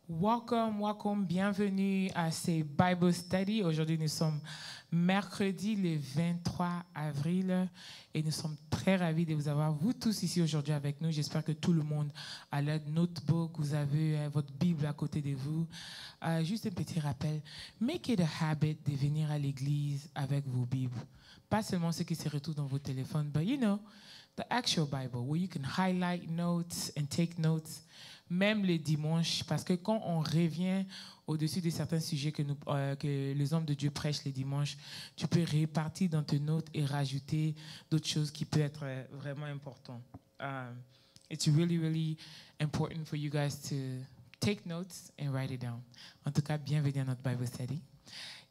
Welcome, bienvenue à ces Bible Study. Aujourd'hui, nous sommes mercredi le 23 avril et nous sommes très ravis de vous avoir, vous tous ici aujourd'hui avec nous. J'espère que tout le monde a leur notebook, vous avez votre Bible à côté de vous. Juste un petit rappel, make it a habit de venir à l'église avec vos Bibles. Pas seulement ce qui se retrouve dans vos téléphones, but you know, the actual Bible, where you can highlight notes and take notes. Même les dimanches, parce que quand on revient au-dessus de certains sujets que les hommes de Dieu prêchent les dimanches, tu peux répartir dans tes notes et rajouter d'autres choses qui peuvent être vraiment importantes. It's really, really important for you guys to take notes and write it down. En tout cas, bienvenue à notre Bible Study.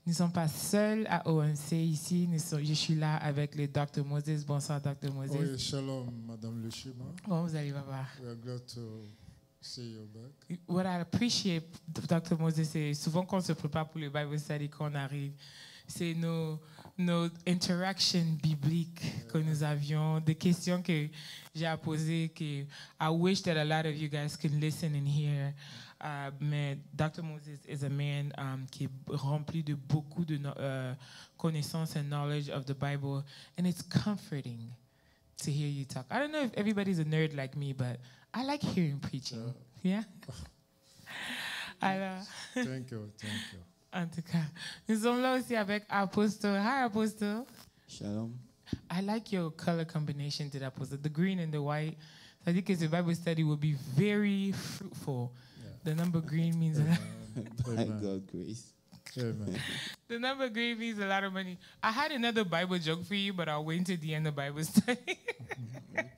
Nous ne sommes pas seuls à ONC ici. Je suis là avec le Dr. Moses. Bonsoir, Dr. Moses. Oui, shalom, Madame Lechima. Comment vous allez, papa? We are glad to see you back. What I appreciate, Dr. Moses, c'est souvent qu'on se prépare pour le Bible Study, quand on arrive, c'est nos interactions bibliques que nous avions, des questions que j'ai à poser, que I wish that a lot of you guys can listen and hear. Mais Dr. Moses is a man qui est rempli de beaucoup de connaissances and knowledge of the Bible, and it's comforting to hear you talk. I don't know if everybody's a nerd like me, but I like hearing preaching. Yeah? Alors, Thank you. en tout cas, nous sommes là aussi avec Apostle. Hi, Apostle. Shalom. I like your color combination to the Apostle, the green and the white. I think the Bible study will be very fruitful. Yeah. The number green means By God's grace. Amen. the number green means a lot of money. I had another Bible joke for you, but I'll wait until the end of Bible study. Okay.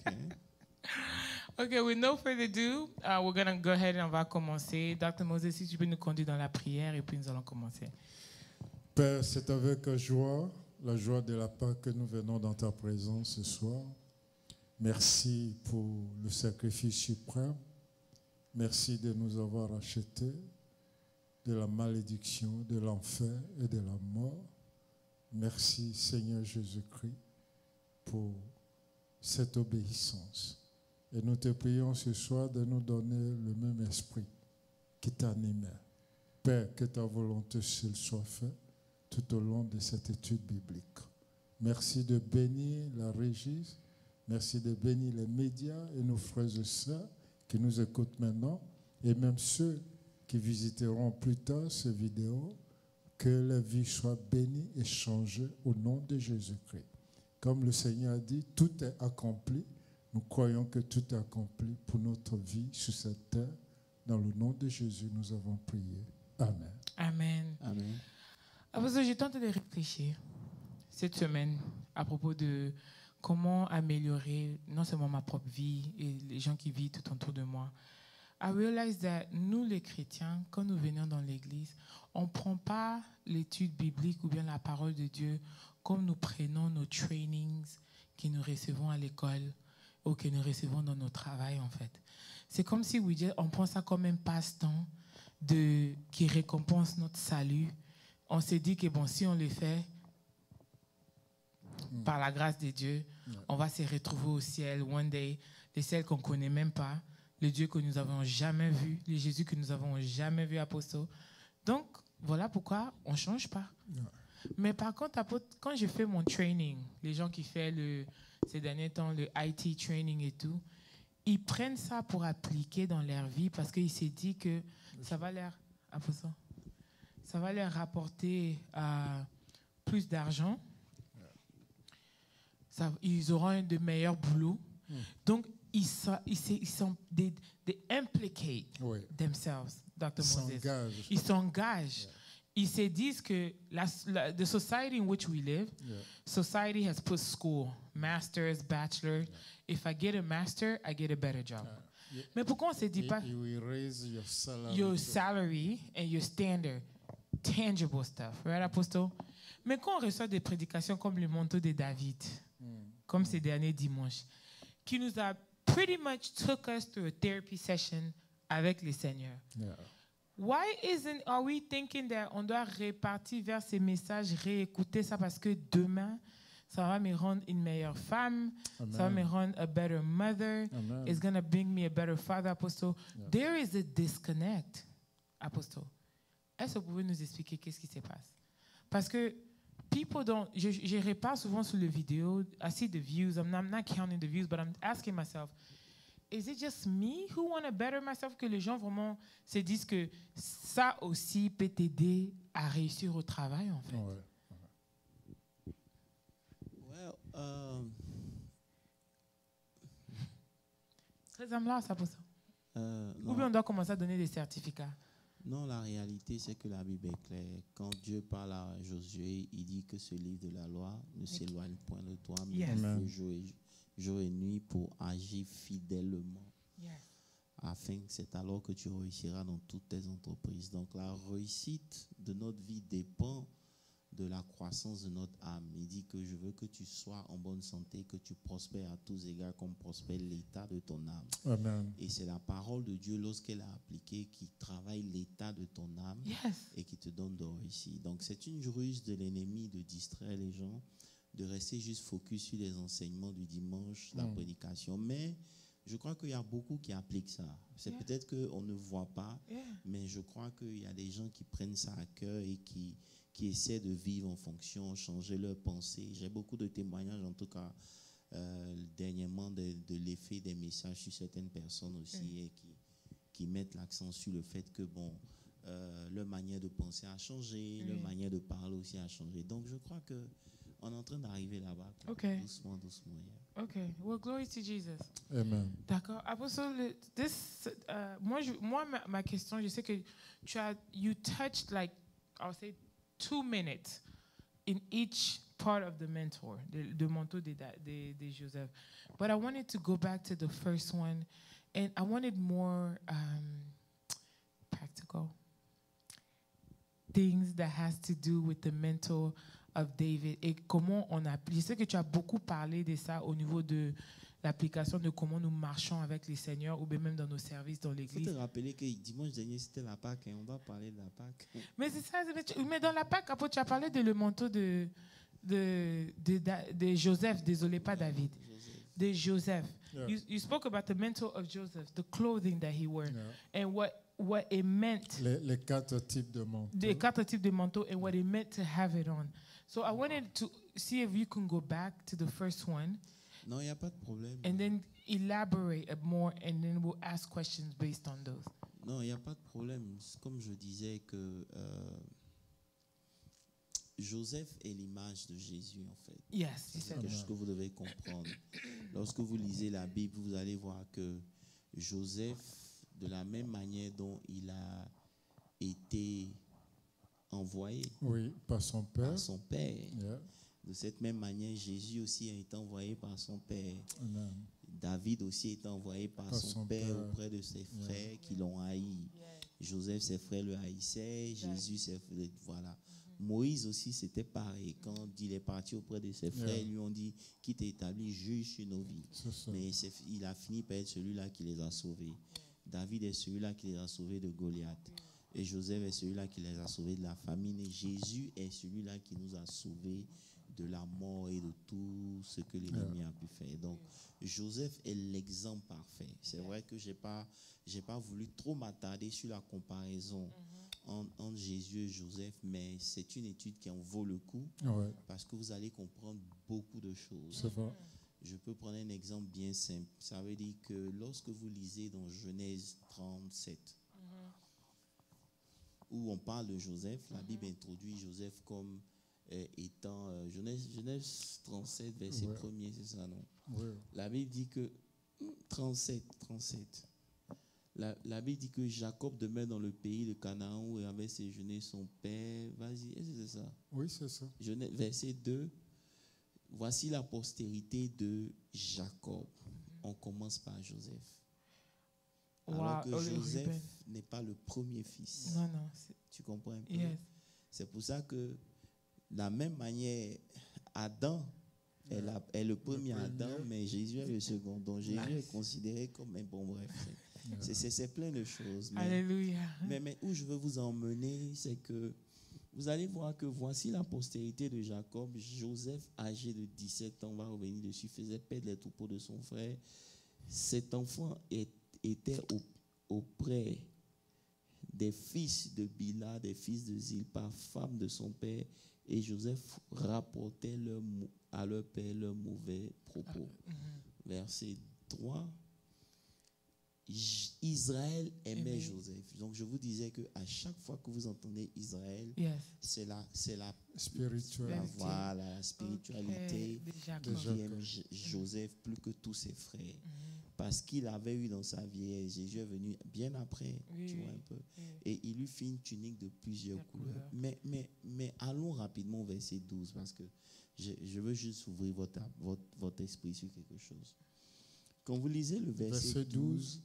Okay, with no further ado, we're going to go ahead et on va commencer. Dr. Moses, si tu peux nous conduire dans la prière et puis nous allons commencer. Père, c'est avec joie, la joie de la Pâque que nous venons dans ta présence ce soir. Merci pour le sacrifice suprême. Merci de nous avoir achetés de la malédiction, de l'enfer et de la mort. Merci, Seigneur Jésus-Christ, pour cette obéissance. Et nous te prions ce soir de nous donner le même esprit qui t'animait. Père, que ta volonté seule soit faite tout au long de cette étude biblique. Merci de bénir la régie. Merci de bénir les médias et nos frères et sœurs qui nous écoutent maintenant et même ceux qui visiteront plus tard ces vidéos. Que la vie soit bénie et changée au nom de Jésus-Christ. Comme le Seigneur a dit, tout est accompli. Nous croyons que tout est accompli pour notre vie sur cette terre. Dans le nom de Jésus, nous avons prié. Amen. Amen. Amen. Parce que j'ai tenté de réfléchir cette semaine à propos de comment améliorer non seulement ma propre vie et les gens qui vivent tout autour de moi. I realize that nous, les chrétiens, quand nous venons dans l'église, on ne prend pas l'étude biblique ou bien la parole de Dieu comme nous prenons nos trainings que nous recevons à l'école ou que nous recevons dans nos travails, en fait. C'est comme si on prend ça comme un passe-temps qui récompense notre salut. On s'est dit que bon, si on le fait, par la grâce de Dieu, on va se retrouver au ciel, one day, le ciel qu'on ne connaît même pas, le Dieu que nous n'avons jamais vu, le Jésus que nous n'avons jamais vu, apôtre. Donc, voilà pourquoi on ne change pas. Mais par contre, quand je fais mon training, les gens qui font ces derniers temps le IT training et tout, ils prennent ça pour appliquer dans leur vie parce qu'ils se disent que ça va leur rapporter plus d'argent. Ils auront de meilleurs boulots. Donc, ils implicate themselves, Dr. Moses. Ils s'engagent. Ils se disent que the society in which we live, society has put school, master's, bachelor. If I get a master, I get a better job. Mais pourquoi on ne se dit pas your salary and your standard, tangible stuff, right, Apostle? Mais quand on reçoit des prédications comme le manteau de David, comme ces derniers dimanches, qui nous a pretty much took us through a therapy session avec le Seigneur. Why are we thinking that on doit répartir vers ces messages, réécouter ça parce que demain, ça va me rendre une meilleure femme, ça va me rendre a better mother, it's going to bring me a better father, apostle. There is a disconnect. Apostle, est-ce que vous pouvez nous expliquer qu'est-ce qui se passe? Parce que people don't, je répare souvent sur les vidéos, I see the views, I'm not counting the views, but I'm asking myself, is it just me who want to better myself, que les gens vraiment se disent que ça aussi peut t'aider à réussir au travail, en fait? Ouais. Well, Très là, ça pour ça. Ou bien non, on doit commencer à donner des certificats. non, la réalité, c'est que la Bible est claire. Quand Dieu parle à Josué, il dit que ce livre de la loi ne s'éloigne point de toi, mais Yes. il fait jour et nuit pour agir fidèlement. Yes. Afin que c'est alors que tu réussiras dans toutes tes entreprises. Donc la réussite de notre vie dépend de la croissance de notre âme. Il dit que je veux que tu sois en bonne santé, que tu prospères à tous égards comme prospère l'état de ton âme. Amen. Et c'est la parole de Dieu, lorsqu'elle a appliqué, qui travaille l'état de ton âme Yes. et qui te donne de réussir. Donc c'est une ruse de l'ennemi de distraire les gens, de rester juste focus sur les enseignements du dimanche, la prédication. Mais je crois qu'il y a beaucoup qui appliquent ça. C'est Yeah. peut-être qu'on ne voit pas, Yeah. mais je crois qu'il y a des gens qui prennent ça à cœur et qui essaient de vivre en fonction, changer leur pensée. J'ai beaucoup de témoignages, en tout cas, dernièrement, de l'effet des messages sur certaines personnes aussi, et qui mettent l'accent sur le fait que, bon, leur manière de penser a changé, leur manière de parler aussi a changé. Donc, je crois qu'on est en train d'arriver là-bas. Quoi. OK. Doucement, doucement. Yeah. OK. Well, glory to Jesus. Amen. D'accord. Apostle, moi, ma question, je sais que you touched like, I'll say 2 minutes in each part of the mentor, the manteau de Joseph. But I wanted to go back to the first one, and I wanted more practical things that has to do with the mentor of David et comment on applique. Je sais que tu as beaucoup parlé de ça au niveau de l'application de comment nous marchons avec les seigneurs ou bien même dans nos services dans Il faut l'église. te rappeler que dimanche dernier, c'était la Pâque. On doit parler de la Pâque. Mais c'est ça, mais dans la Pâque, après, tu as parlé de le manteau de Joseph, désolé, pas David, de Joseph. Yeah. You spoke about the mantle of Joseph, the clothing that he wore, Yeah. and what it meant, Les 4 types de manteaux. the 4 types de manteau, and what it meant to have it on. So I wanted to see if you can go back to the first one Non, il n'y a pas de problème. and then elaborate more, and then we'll ask questions based on those. Non, il n'y a pas de problème. Comme je disais que Joseph est l'image de Jésus, en fait. Yes, you C'est said quelque that. chose que vous devez comprendre. Lorsque vous lisez la Bible, vous allez voir que Joseph, de la même manière dont il a été envoyé Oui, par son père. par son Père, Yeah. de cette même manière, Jésus aussi a été envoyé par son Père. Amen. David aussi a été envoyé par son père auprès de ses frères qui l'ont haï. Joseph, ses frères le haïssaient. Jésus, ses frères, voilà. Moïse aussi, c'était pareil. Quand il est parti auprès de ses frères, ils lui ont dit qui t'est établi juge sur nos vies. C'est ça. Mais il a fini par être celui-là qui les a sauvés. David est celui-là qui les a sauvés de Goliath. Et Joseph est celui-là qui les a sauvés de la famine. Et Jésus est celui-là qui nous a sauvés de la mort et de tout ce que l'ennemi a pu faire. Donc, Joseph est l'exemple parfait. C'est vrai que j'ai pas voulu trop m'attarder sur la comparaison entre Jésus et Joseph, mais c'est une étude qui en vaut le coup Ouais, parce que vous allez comprendre beaucoup de choses. c'est vrai. Je peux prendre un exemple bien simple. Ça veut dire que lorsque vous lisez dans Genèse 37, où on parle de Joseph, la Bible introduit Joseph comme étant Genèse 37, verset 1er, c'est ça, non? Oui. La Bible dit que 37. La Bible dit que Jacob demeure dans le pays de Canaan où avait séjourné son père. Vas-y, est-ce que c'est ça? Oui, c'est ça. Verset 2. Voici la postérité de Jacob. On commence par Joseph. Alors que Joseph n'est pas le premier fils. Non. Tu comprends un peu? Yes. C'est pour ça que, de la même manière, Adam est le premier Adam, mais Jésus est le second. Donc Jésus est considéré comme un bon bref. C'est plein de choses. Alléluia. Mais où je veux vous emmener, c'est que vous allez voir que voici la postérité de Jacob. Joseph, âgé de 17 ans, on va revenir dessus, faisait perdre les troupeaux de son frère. Cet enfant était auprès des fils de Bila, des fils de Zilpa, femme de son père, et Joseph rapportait à leur père leurs mauvais propos. Verset 3. Israël aimait Joseph. Donc je vous disais qu'à chaque fois que vous entendez Israël, c'est la Spiritualité. la spiritualité qui aime Joseph plus que tous ses frères. Parce qu'il avait eu dans sa vie, Jésus est venu bien après, tu vois un peu. Et il lui fit une tunique de plusieurs couleurs. Mais allons rapidement au verset 12 parce que je veux juste ouvrir votre esprit sur quelque chose. Quand vous lisez le verset 12,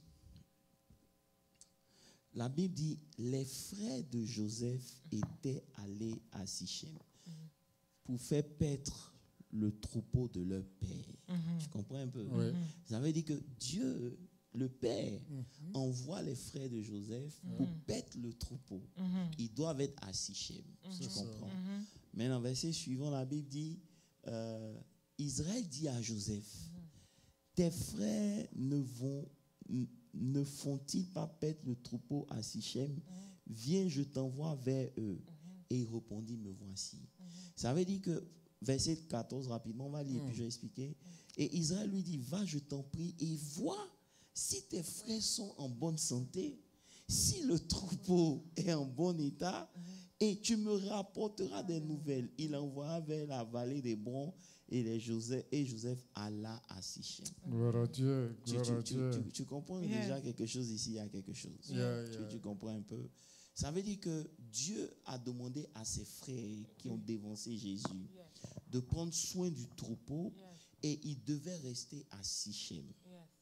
la Bible dit, les frères de Joseph étaient allés à Sichem pour faire paître le troupeau de leur père. Tu comprends un peu? Ça veut dire que Dieu, le Père, envoie les frères de Joseph pour paître le troupeau. Ils doivent être à Sichem. Tu comprends? Maintenant, verset suivant, la Bible dit, Israël dit à Joseph, tes frères ne font-ils pas paître le troupeau à Sichem? Viens, je t'envoie vers eux. Et il répondit, me voici. Ça veut dire que, verset 14, rapidement, on va lire, puis je vais expliquer. Et Israël lui dit, va, je t'en prie, et vois si tes frères sont en bonne santé, si le troupeau est en bon état, et tu me rapporteras des nouvelles. Il envoya vers la vallée des Bons, et Joseph alla à Sichem. Gloire à Dieu, gloire à Dieu. Tu comprends déjà quelque chose ici, il y a quelque chose. Tu comprends un peu? Ça veut dire que Dieu a demandé à ses frères qui ont dévancé Jésus de prendre soin du troupeau et ils devaient rester à Sichem.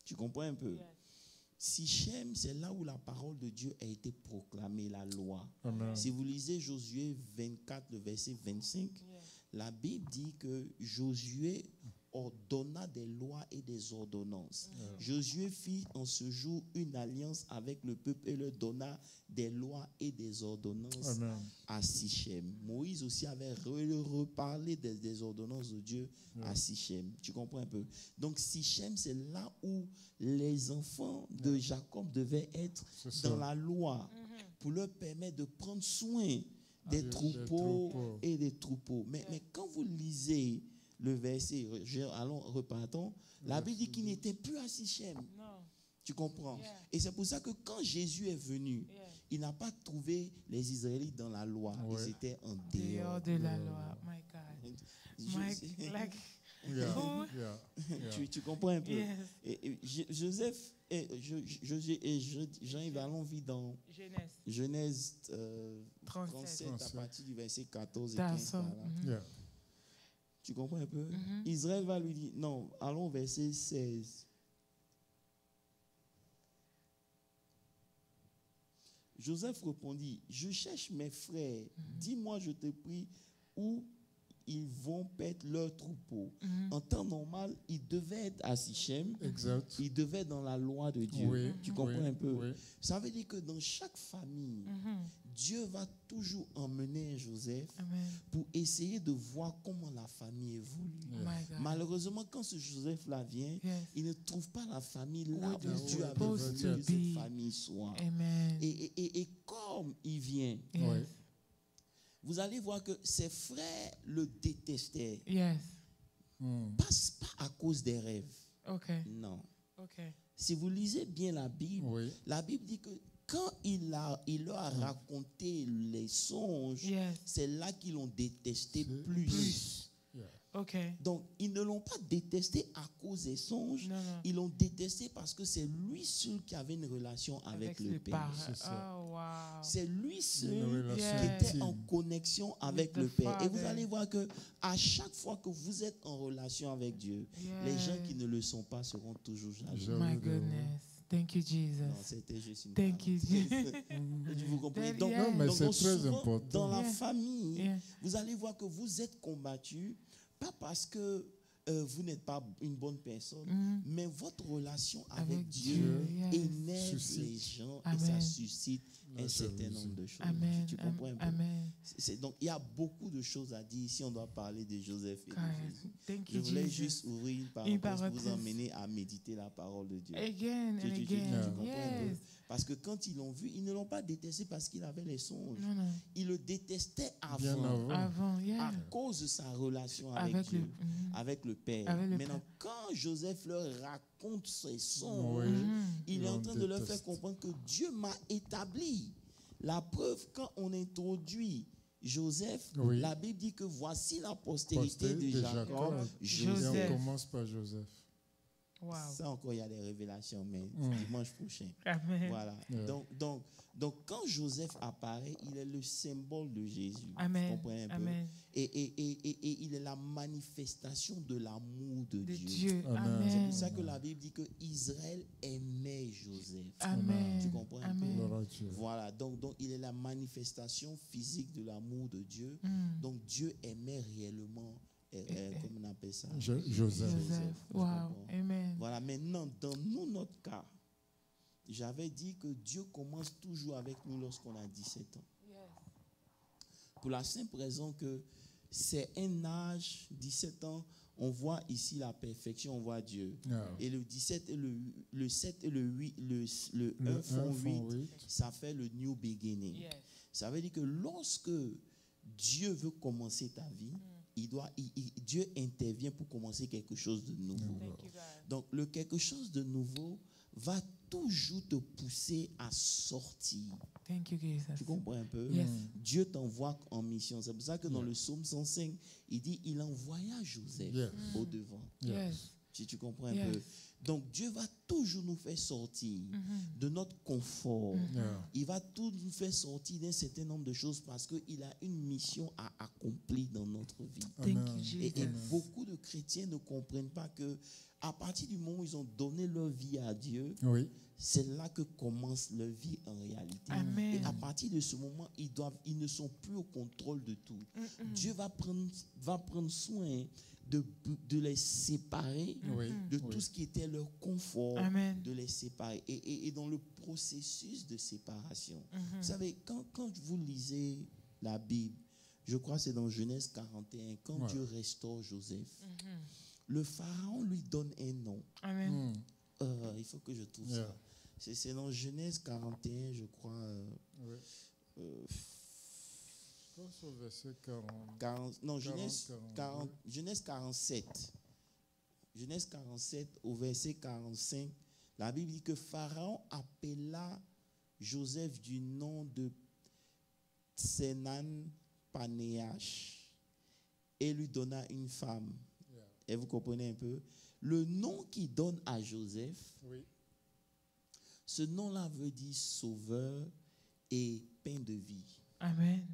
Tu comprends un peu? Sichem, c'est là où la parole de Dieu a été proclamée, la loi. Amen. Si vous lisez Josué 24, le verset 25, la Bible dit que Josué ordonna des lois et des ordonnances. Josué fit en ce jour une alliance avec le peuple et leur donna des lois et des ordonnances à Sichem. Moïse aussi avait reparlé des ordonnances de Dieu à Sichem. Tu comprends un peu? Donc Sichem, c'est là où les enfants de Jacob devaient être dans la loi pour leur permettre de prendre soin des troupeaux et des troupeaux. Mais quand vous lisez le verset, repartons, la Bible dit qu'il n'était plus à Sichem. Tu comprends? Et c'est pour ça que quand Jésus est venu, il n'a pas trouvé les Israélites dans la loi. Ils étaient en dehors de la loi. My God. Tu comprends un peu? Et Joseph et Jean-Yves Allon vit dans Genèse 37 à partir du verset 14 et 15. Tu comprends un peu? Israël va lui dire, non, allons au verset 16. Joseph répondit, je cherche mes frères, dis-moi, je te prie, où ils vont paître leur troupeau. En temps normal, ils devaient être à Sichem. Exact. Ils devaient être dans la loi de Dieu. Tu comprends un peu? Ça veut dire que dans chaque famille, Dieu va toujours emmener Joseph pour essayer de voir comment la famille évolue. Malheureusement, quand ce Joseph-là vient, il ne trouve pas la famille là où Dieu avait voulu que cette famille soit. Et comme il vient, vous allez voir que ses frères le détestaient. Pas à cause des rêves. Non. Si vous lisez bien la Bible dit que quand il leur a raconté les songes, c'est là qu'ils l'ont détesté plus. Donc, ils ne l'ont pas détesté à cause des songes. Ils l'ont détesté parce que c'est lui seul qui avait une relation avec le Père. C'est lui seul qui était en connexion avec le Père. Et vous allez voir que à chaque fois que vous êtes en relation avec Dieu, les gens qui ne le sont pas seront toujours jaloux. My goodness. Thank you, Jesus. Non, c'était juste une Thank you, Jesus. Vous comprenez? Donc, mais c'est très important. Dans la famille, vous allez voir que vous êtes combattus, pas parce que vous n'êtes pas une bonne personne, mais votre relation avec Dieu énerve les gens et ça suscite un certain nombre de choses. Tu comprends un peu? Donc, il y a beaucoup de choses à dire. Ici, on doit parler de Joseph et de Jésus. Je voulais juste ouvrir une parenthèse pour vous emmener à méditer la parole de Dieu. Again. Tu comprends un peu? Parce que quand ils l'ont vu, ils ne l'ont pas détesté parce qu'il avait les songes. Non, non. Ils le détestaient Bien avant. Avant, À cause de sa relation avec Dieu, avec le Père. Avec le Maintenant, Père. quand Joseph leur raconte ses songes, Oui. il est en train de leur faire déteste. comprendre que Dieu m'a établi. La preuve, quand on introduit Joseph, Oui. la Bible dit que voici la postérité de de Jacob, Jacob. Et Joseph. on commence par Joseph. Wow. Ça encore, il y a des révélations, mais dimanche prochain. Amen. Voilà. Yeah. Donc, quand Joseph apparaît, il est le symbole de Jésus. Amen. Vous comprenez un peu? Amen. Et il est la manifestation de l'amour de De Dieu. Dieu. Amen. Amen. C'est pour ça que la Bible dit que Israël aimait Joseph. Amen. Tu comprends un peu? Amen. Gloire à Dieu. Voilà, donc il est la manifestation physique de l'amour de Dieu. Donc Dieu aimait réellement, comment on appelle ça? Joseph. Joseph. Tu Wow. comprends? Amen. Voilà, maintenant, dans notre cas, j'avais dit que Dieu commence toujours avec nous lorsqu'on a 17 ans. Pour la simple raison que c'est un âge, 17 ans, on voit ici la perfection, on voit Dieu. Yeah. Et le 17 et le 7 et le 8, le Le 1 font 8, 8. ça fait le new beginning. Yes. Ça veut dire que lorsque Dieu veut commencer ta vie, Dieu intervient pour commencer quelque chose de nouveau. Thank you, God. Donc, le quelque chose de nouveau va toujours te pousser à sortir. Thank you, Jesus. Tu comprends un peu? Yes. Dieu t'envoie en mission. C'est pour ça que dans le psaume 105, il dit il envoya Joseph Yes. au devant. Yes. Si tu comprends un Yes. peu. Donc, Dieu va toujours nous faire sortir de notre confort. Yeah. Il va tout nous faire sortir d'un certain nombre de choses parce qu'il a une mission à accomplir dans notre vie. Thank Amen. you, Jesus. Et beaucoup de chrétiens ne comprennent pas que à partir du moment où ils ont donné leur vie à Dieu, Oui. c'est là que commence leur vie en réalité. Amen. Et à partir de ce moment, ils ne sont plus au contrôle de tout. Dieu va prendre soin de les séparer Oui. de Oui. tout ce qui était leur confort, Amen. de les séparer. Et dans le processus de séparation, vous savez, quand vous lisez la Bible, je crois que c'est dans Genèse 41, quand Ouais. Dieu restaure Joseph, le Pharaon lui donne un nom. Amen. Il faut que je trouve Yeah. ça. C'est dans Genèse 41, je crois. Oui. Je pense au verset 40. 40, non, 40, Genèse 47. Genèse 47 au verset 45. La Bible dit que Pharaon appela Joseph du nom de Tsenan Panéach et lui donna une femme. Yeah. Et vous comprenez un peu? Le nom qu'il donne à Joseph, Oui. ce nom-là veut dire sauveur et pain de vie. Amen.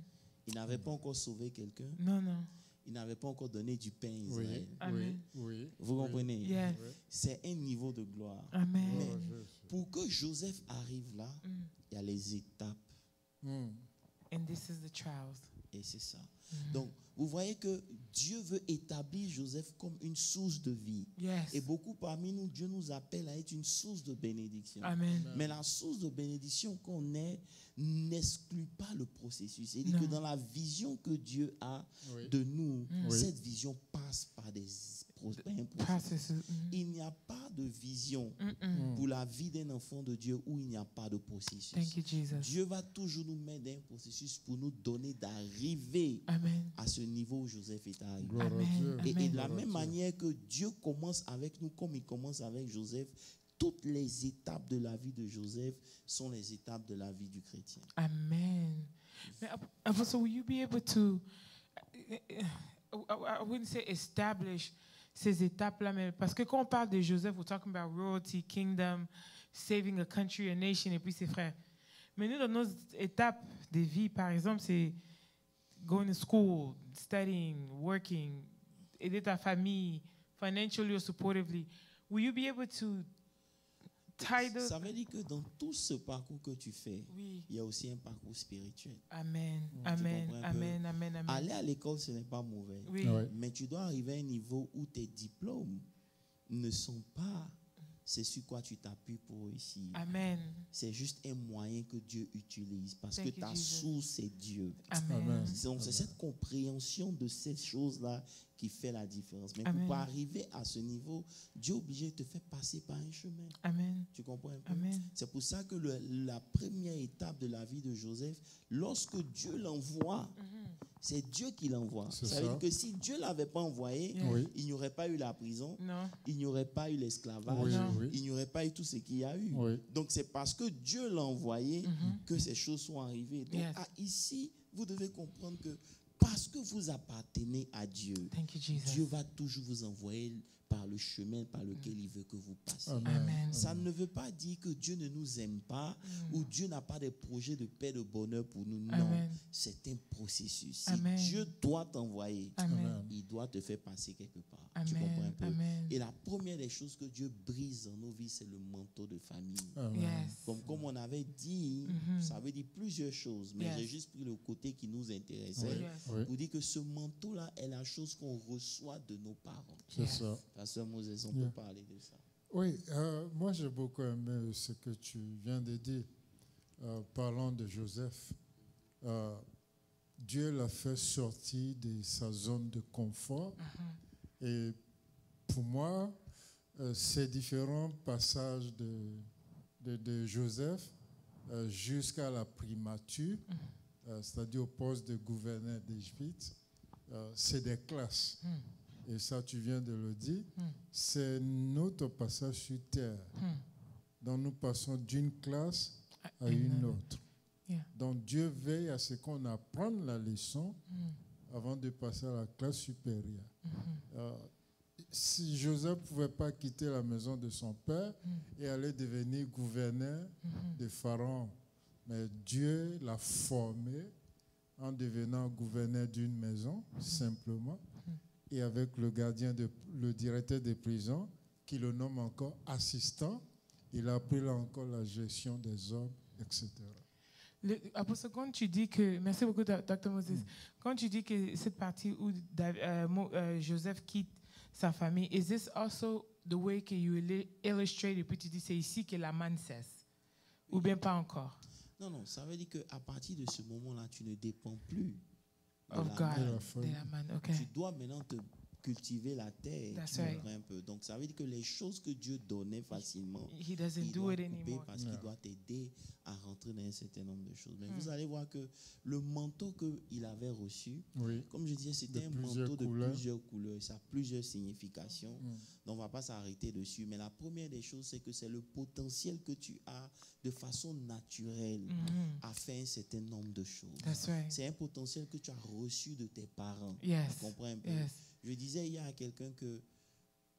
Il n'avait pas encore sauvé quelqu'un. Non, non. Il n'avait pas encore donné du pain à Oui. Israël. Amen. Oui. Vous comprenez? Yes. Oui. C'est un niveau de gloire. Amen. Gloire à Dieu. Pour que Joseph arrive là, il y a les étapes. And this is the trials. Et c'est ça. Donc, vous voyez que Dieu veut établir Joseph comme une source de vie. Yes. Et beaucoup parmi nous, Dieu nous appelle à être une source de bénédiction. Amen. Mais la source de bénédiction qu'on est n'exclut pas le processus. C'est-à-dire que Non. dans la vision que Dieu a Oui. de nous, Oui. cette vision passe par un processus. Processes. Il n'y a pas de vision pour la vie d'un enfant de Dieu où il n'y a pas de processus. Thank you, Jesus. Dieu va toujours nous mettre dans un processus pour nous donner d'arriver Amen. à ce niveau où Joseph est arrivé. Gloire à Amen. Dieu. Et de Amen. la Gloire à même Dieu. manière que Dieu commence avec nous, comme il commence avec Joseph, toutes les étapes de la vie de Joseph sont les étapes de la vie du chrétien. Amen. Apostle, will you be able to, I wouldn't say establish ces étapes-là, mais parce que quand on parle de Joseph, we're talking about royalty, kingdom, saving a country, a nation, et puis ses frères. Mais nous, dans nos étapes de vie, par exemple, c'est going to school, studying, working, aider ta famille, financially or supportively. Will you be able to tie those? Ça veut dire que dans tout ce parcours que tu fais, Oui. il y a aussi un parcours spirituel. Amen. Amen. comprends un peu? Amen. Amen. Amen. Aller à l'école, ce n'est pas mauvais. Oui. Ouais. Mais tu dois arriver à un niveau où tes diplômes ne sont pas c'est sur quoi tu t'appuies pour réussir. Amen. C'est juste un moyen que Dieu utilise parce Thank que you, ta Jesus. source, c'est Dieu. Amen. Amen. Donc, c'est cette compréhension de ces choses-là qui fait la différence. Mais Amen. pour arriver à ce niveau, Dieu est obligé de te faire passer par un chemin. Amen. Tu comprends un peu? Amen. C'est pour ça que la première étape de la vie de Joseph, lorsque Dieu l'envoie, c'est Dieu qui l'envoie. C'est Ça veut ça. dire que si Dieu ne l'avait pas envoyé, Yeah. Oui. il n'y aurait pas eu la prison, Non. il n'y aurait pas eu l'esclavage, Oui, Non. oui. il n'y aurait pas eu tout ce qu'il y a eu. Oui. Donc c'est parce que Dieu l'a envoyé que ces choses sont arrivées. Donc Yes. ici, vous devez comprendre que parce que vous appartenez à Dieu, Thank you, Jesus. Dieu va toujours vous envoyer par le chemin par lequel il veut que vous passiez. Amen. Amen. Ça ne veut pas dire que Dieu ne nous aime pas ou Dieu n'a pas de projets de paix, de bonheur pour nous. Non, Amen. c'est un processus. Si Amen. Dieu doit t'envoyer, Amen. il doit te faire passer quelque part. Tu Amen. comprends un peu? Amen. Et la première des choses que Dieu brise dans nos vies, c'est le manteau de famille. Amen. Yes. Comme on avait dit, ça veut dire plusieurs choses, mais Yes. j'ai juste pris le côté qui nous intéressait Yes. Oui. pour dire que ce manteau-là est la chose qu'on reçoit de nos parents. C'est Yes. ça. Pasteur Moses, on Yeah. peut parler de ça. Oui, moi j'ai beaucoup aimé ce que tu viens de dire. Parlant de Joseph, Dieu l'a fait sortir de sa zone de confort. Et pour moi, ces différents passages de Joseph jusqu'à la primature, c'est-à-dire au poste de gouverneur d'Égypte, c'est des classes. Et ça, tu viens de le dire, c'est notre passage sur terre. Donc nous passons d'une classe à une autre. Yeah. Donc Dieu veille à ce qu'on apprenne la leçon avant de passer à la classe supérieure. Si Joseph ne pouvait pas quitter la maison de son père et aller devenir gouverneur de Pharaon, mais Dieu l'a formé en devenant gouverneur d'une maison, simplement, et avec le directeur des prisons, qui le nomme encore assistant, il a pris là encore la gestion des hommes, etc. Apostle, quand tu dis que, merci beaucoup, Dr. Moses, quand tu dis que cette partie où Joseph quitte sa famille, is this also the way que you illustrate, et puis tu dis c'est ici que la manne cesse? Ou bien pas encore? Non, ça veut dire qu'à partir de ce moment-là, tu ne dépends plus de Of la God, main. de la manne, ok. Tu dois maintenant te cultiver la terre. That's Tu right. comprends un peu. Donc, ça veut dire que les choses que Dieu donnait facilement, He doesn't il do doit it couper anymore. parce qu'il doit t'aider à rentrer dans un certain nombre de choses. Mais vous allez voir que le manteau qu'il avait reçu, Oui. comme je disais, c'était De un plusieurs manteau de couleurs. plusieurs couleurs. Ça a plusieurs significations. Donc, on ne va pas s'arrêter dessus. Mais la première des choses, c'est que c'est le potentiel que tu as de façon naturelle à faire un certain nombre de choses. That's right. C'est un potentiel que tu as reçu de tes parents. Yes. Tu comprends un peu? Yes. Je disais hier à quelqu'un que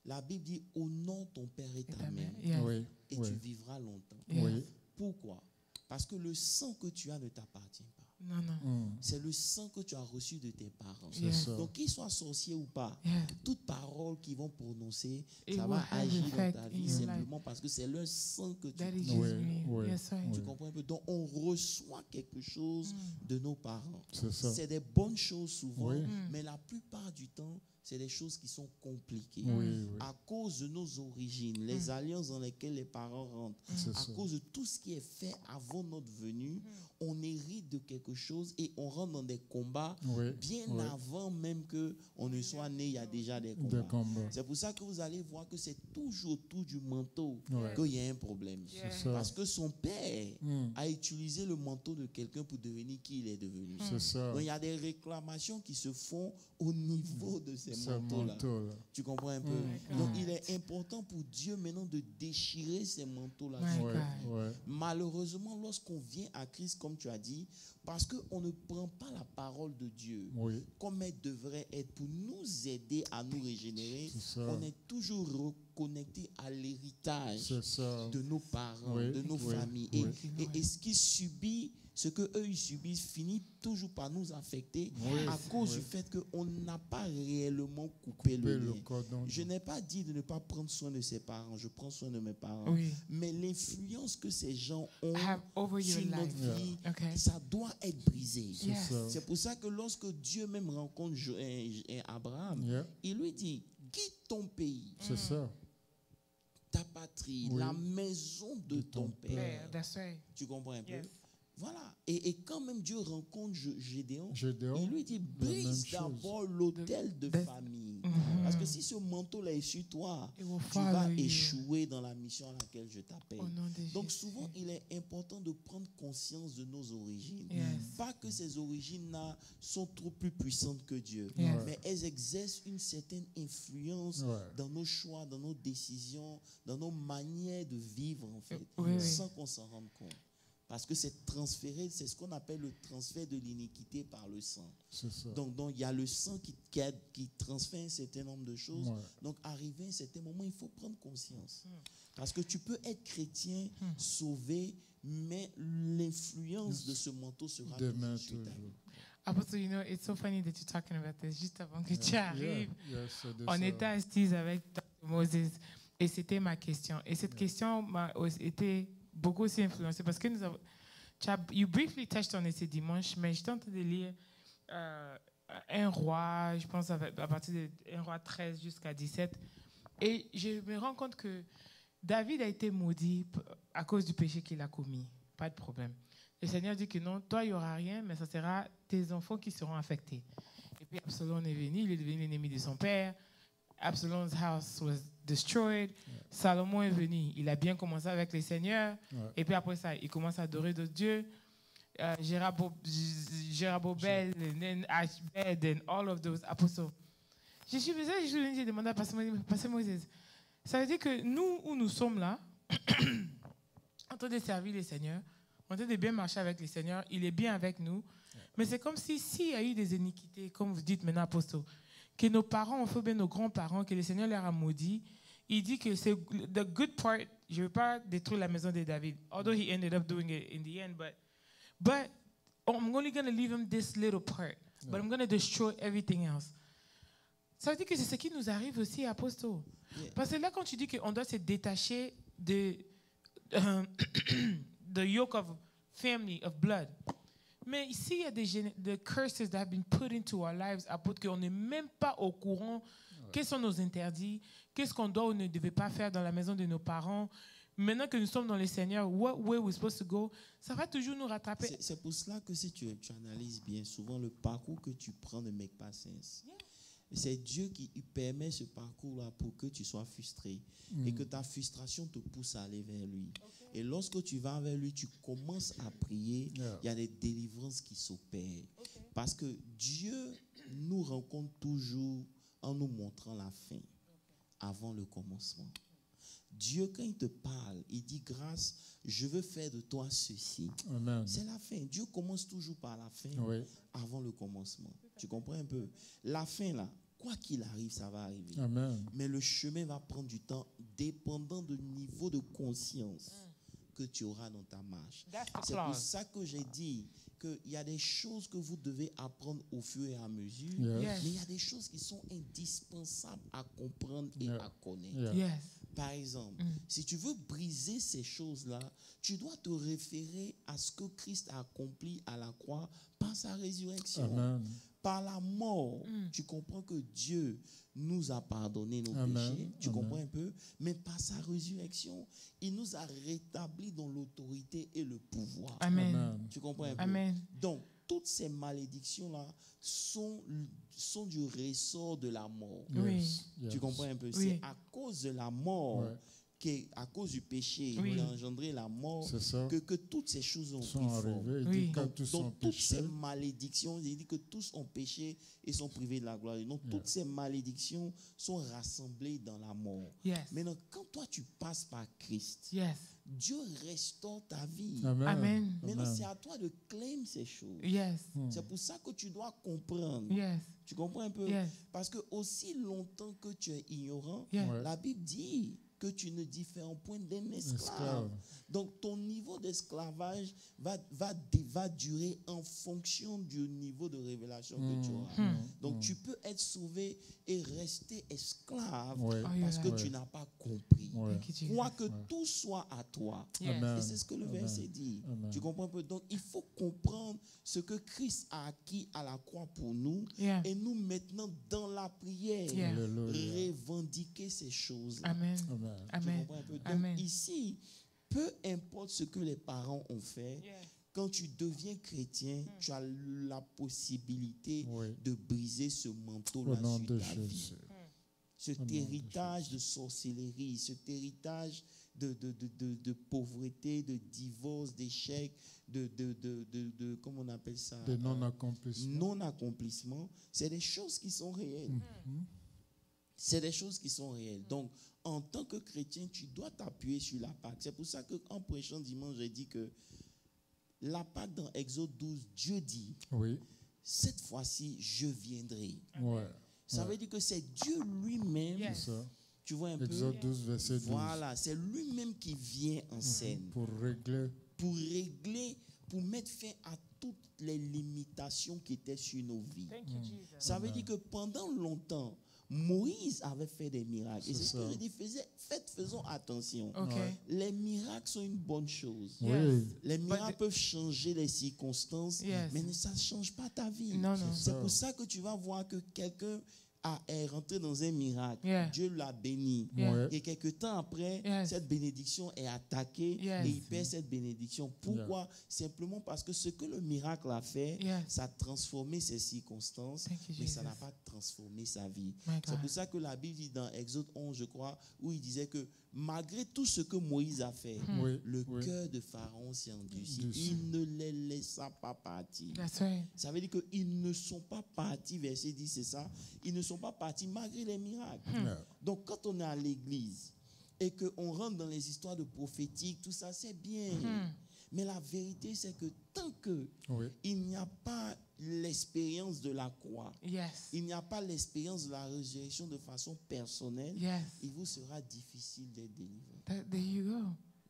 la Bible dit honore ton père et ta mère Yes. Oui. et Oui. tu vivras longtemps. Yes. Oui. Pourquoi? Parce que le sang que tu as ne t'appartient pas. Non, non. C'est le sang que tu as reçu de tes parents. C'est Yes. ça. Donc, qu'ils soient sorciers ou pas, Yeah. toute parole qu'ils vont prononcer, It ça will va have agir dans effect ta in vie your life. simplement parce que c'est le sang que tu That is prends. Oui, just me. oui. Yes, right. Tu comprends un peu? Donc, on reçoit quelque chose de nos parents. C'est ça. C'est des bonnes choses souvent, Oui. mais la plupart du temps, c'est des choses qui sont compliquées. Oui, oui. À cause de nos origines, les alliances dans lesquelles les parents rentrent, C'est à ça. cause de tout ce qui est fait avant notre venue, on hérite de quelque chose et on rentre dans des combats Oui. bien Oui. avant même qu'on ne soit né, il y a déjà des Des combats. combats. C'est pour ça que vous allez voir que c'est toujours autour du manteau Ouais. qu'il y a un problème. Yeah. C'est ça. Parce que son père Mm. a utilisé le manteau de quelqu'un pour devenir qui il est devenu. C'est ça. Donc il y a des réclamations qui se font au niveau de ces Ce manteaux-là. manteau-là. Tu comprends un peu? Donc il est important pour Dieu maintenant de déchirer ces manteaux-là. Ouais. Ouais. God. Ouais. Malheureusement, lorsqu'on vient à Christ, comme tu as dit, parce qu'on ne prend pas la parole de Dieu Oui. comme elle devrait être pour nous aider à nous régénérer, C'est ça. on est toujours reconnecté à l'héritage C'est ça. de nos parents, Oui, de nos oui, familles. oui. Et ce qui subit, ce qu'eux ils subissent, finit toujours par nous affecter Oui, à cause oui. du fait qu'on n'a pas réellement coupé le Le lien. cordon. Je n'ai pas dit de ne pas prendre soin de ses parents, je prends soin de mes parents. Oui. Mais l'influence que ces gens ont Have over your sur notre life. vie, Okay. ça doit être brisé. C'est Yes. ça. C'est pour ça que lorsque Dieu même rencontre Abraham, Yeah. il lui dit, quitte ton pays, C'est ça. ta patrie, Oui. la maison de ton père. Yeah, that's right. Tu comprends un peu? Yes. Voilà. Et quand même Dieu rencontre Gédéon, Gédéon, il lui dit, la même brise chose. d'abord l'autel de De- famille. Mhm. Parce que si ce manteau-là est sur toi, It will tu vas follow you. échouer dans la mission à laquelle je t'appelle. Au nom de Donc Jésus. souvent, il est important de prendre conscience de nos origines. Yes. Pas que ces origines-là sont trop plus puissantes que Dieu, Yes. mais elles exercent une certaine influence Ouais. dans nos choix, dans nos décisions, dans nos manières de vivre en fait, Oui, oui. sans qu'on s'en rende compte. Parce que c'est transféré, c'est ce qu'on appelle le transfert de l'iniquité par le sang. C'est ça. Donc il y a le sang qui transfère un certain nombre de choses. Ouais. Donc arrivé à un certain moment, il faut prendre conscience. Parce que tu peux être chrétien, sauvé, mais l'influence de ce manteau sera Demain toujours sur ta vie. toujours. Apostle, you know, it's so funny that you're talking about this. Juste avant que tu arrives, Yeah, c'est de on ça. était assis avec Dr. Moses et c'était ma question. Et cette question m'a été beaucoup aussi influencée parce que nous avons. You briefly touched on it ce dimanche, mais j'étais en train de lire un roi, je pense à partir de 1 roi 13 jusqu'à 17. Et je me rends compte que David a été maudit à cause du péché qu'il a commis. Pas de problème. Le Seigneur dit que non, toi, il n'y aura rien, mais ce sera tes enfants qui seront affectés. Et puis Absalom est venu, il est devenu l'ennemi de son père. Absalom's house was destroyed. Salomon est venu, il a bien commencé avec le Seigneur. Ouais. Et puis après ça, il commence à adorer d'autres dieux. Jérabobel, and then Ashbed, and all of those apostles. J'ai demandé à Pasteur Moïse, ça veut dire que nous, où nous sommes là, en train de servir le Seigneur, en train de bien marcher avec le Seigneur, il est bien avec nous. Mais c'est comme s'il y a eu des iniquités, comme vous dites maintenant, apostles, que nos parents ont fait, bien nos grands-parents, que le Seigneur leur a maudit. Il dit que c'est the good part. Je ne veux pas détruire la maison de David, although he ended up doing it in the end, but I'm only going to leave him this little part, but I'm going to destroy everything else. Ça veut dire que c'est ce qui nous arrive aussi, apostles. Yeah. Parce que là, quand tu dis qu'on doit se détacher de the yoke of family, of blood. Mais ici, il y a des curses that have been put into our lives, apôtre, qu'on n'est même pas au courant. Quels sont nos interdits? Qu'est-ce qu'on doit ou ne devait pas faire dans la maison de nos parents? Maintenant que nous sommes dans le Seigneur, what way we're supposed to go? Ça va toujours nous rattraper. C'est pour cela que si tu analyses bien, souvent le parcours que tu prends ne make pas sens. C'est Dieu qui permet ce parcours-là pour que tu sois frustré et que ta frustration te pousse à aller vers lui. Et lorsque tu vas vers lui, tu commences à prier, il y a des délivrances qui s'opèrent. Parce que Dieu nous rencontre toujours en nous montrant la fin avant le commencement. Dieu, quand il te parle, il dit grâce, je veux faire de toi ceci. Amen. C'est la fin. Dieu commence toujours par la fin Oui. avant le commencement. Tu comprends un peu? La fin, là, quoi qu'il arrive, ça va arriver. Amen. Mais le chemin va prendre du temps dépendant du niveau de conscience que tu auras dans ta marche. C'est pour ça que j'ai dit qu'il y a des choses que vous devez apprendre au fur et à mesure, Yes. mais il y a des choses qui sont indispensables à comprendre et Yeah. à connaître. Yeah. Yes. Par exemple, si tu veux briser ces choses-là, tu dois te référer à ce que Christ a accompli à la croix par sa résurrection. Amen. Par la mort, tu comprends que Dieu nous a pardonné nos Amen. péchés. Tu Amen. comprends un peu? Mais par sa résurrection, il nous a rétablis dans l'autorité et le pouvoir. Amen. Amen. Tu comprends un peu? Amen. Donc, toutes ces malédictions-là sont du ressort de la mort. Oui. Yes. Yes. Tu comprends un peu? Oui. C'est à cause de la mort, Ouais. à cause du péché Oui. qui a engendré la mort, C'est ça. que toutes ces choses ont Sont pris forme. arrivés. Il Oui. dit quand tous sont Donc, toutes ces péchés. malédictions, il dit que tous ont péché et sont privés de la gloire. Et donc, toutes ces malédictions sont rassemblées dans la mort. Yes. Maintenant, quand toi, tu passes par Christ, Yes. Dieu restaure ta vie. Amen. Amen. Maintenant, Amen. c'est à toi de claim ces choses. Yes. C'est pour ça que tu dois comprendre. Yes. Tu comprends un peu? Yes. Parce que aussi longtemps que tu es ignorant, Yes. Ouais. la Bible dit que tu ne diffères point d'un esclave. Esclave. Donc, ton niveau d'esclavage va durer en fonction du niveau de révélation que tu auras. Donc, tu peux être sauvé et rester esclave parce que tu n'as pas compris. Crois que tout soit à toi. Et c'est ce que le verset dit. Tu comprends un peu? Donc, il faut comprendre ce que Christ a acquis à la croix pour nous et nous maintenant dans la prière revendiquer ces choses. Amen. Tu comprends un peu? Donc, ici, peu importe ce que les parents ont fait, quand tu deviens chrétien, tu as la possibilité de briser ce manteau-là sur ta vie. Cet héritage de sorcellerie, cet héritage de pauvreté, de divorce, d'échec, comment on appelle ça? De non-accomplissement. Non-accomplissement, c'est des choses qui sont réelles. C'est des choses qui sont réelles. Donc, en tant que chrétien, tu dois t'appuyer sur la Pâque. C'est pour ça qu'en prêchant dimanche, j'ai dit que la Pâque dans Exode 12, Dieu dit, cette fois-ci, je viendrai. Ça veut dire que c'est Dieu lui-même. Tu vois un Exode 12, verset 12. Voilà, c'est lui-même qui vient en scène. Pour régler, pour mettre fin à toutes les limitations qui étaient sur nos vies. Ça veut dire que pendant longtemps, Moïse avait fait des miracles. Et c'est ce que je dis, faisons attention. Les miracles sont une bonne chose. Les miracles peuvent changer les circonstances, mais ça ne change pas ta vie. C'est pour ça que tu vas voir que quelqu'un est rentré dans un miracle. Dieu l'a béni. Et quelques temps après, cette bénédiction est attaquée et il perd cette bénédiction. Pourquoi? Simplement parce que ce que le miracle a fait, ça a transformé ses circonstances, mais ça n'a pas transformé sa vie. C'est pour ça que la Bible dit dans Exode 11, je crois, où il disait que malgré tout ce que Moïse a fait, le cœur de Pharaon s'est endurci. Il ne les laissa pas partir. Ça veut dire qu'ils ne sont pas partis, verset 10, c'est ça. Ils ne sont pas partis malgré les miracles. Donc, quand on est à l'église et qu'on rentre dans les histoires de prophétique, tout ça, c'est bien. Mais la vérité, c'est que tant qu'il n'y a pas l'expérience de la croix, il n'y a pas l'expérience de la résurrection de façon personnelle, il vous sera difficile d'être délivré. There you go.